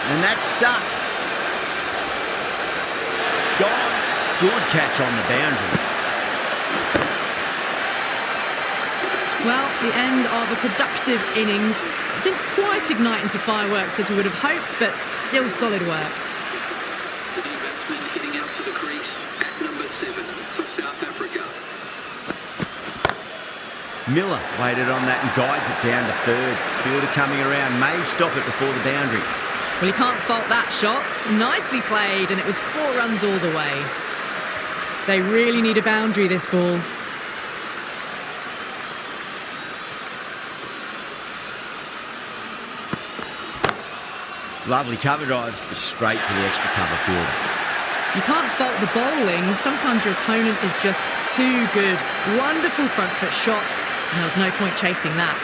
And that's stuck. Gone. Good catch on the boundary. Well, the end of a productive innings. It didn't quite ignite into fireworks as we would have hoped, but still solid work. The new batsman hitting out to the crease at number 7 for South Africa. Miller waited on that and guides it down to third. Fielder coming around, may stop it before the boundary. Well, you can't fault that shot. Nicely played, and it was 4 runs all the way. They really need a boundary, this ball. Lovely cover drive, straight to the extra cover fielder. You can't fault the bowling. Sometimes your opponent is just too good. Wonderful front foot shot, and there was no point chasing that.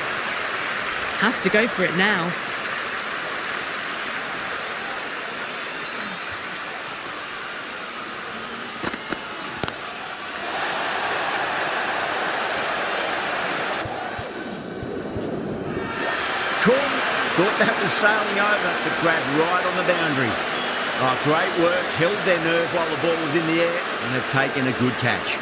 Have to go for it now. Thought that was sailing over, but grabbed right on the boundary. Oh, great work, held their nerve while the ball was in the air, and they've taken a good catch.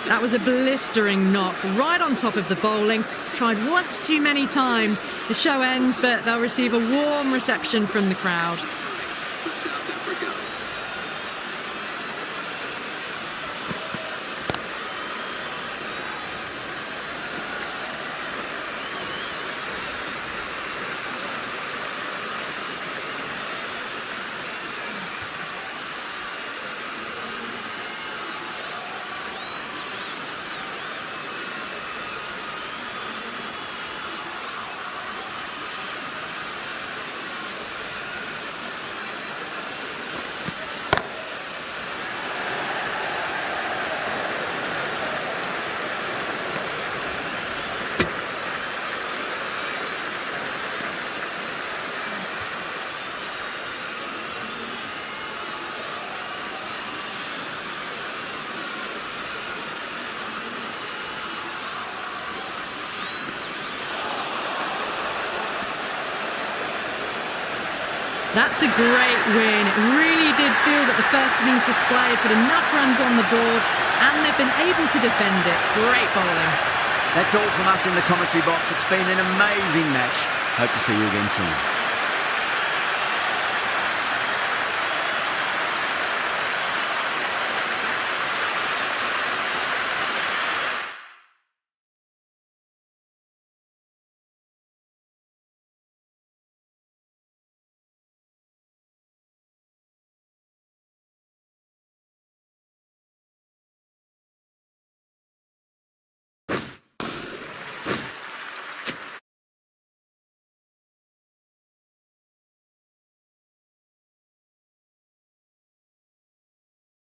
That was a blistering knock, right on top of the bowling. Tried once too many times. The show ends, but they'll receive a warm reception from the crowd. South Africa. That's a great win. It really did feel that the first innings display put enough runs on the board, and they've been able to defend it. Great bowling. That's all from us in the commentary box. It's been an amazing match. Hope to see you again soon.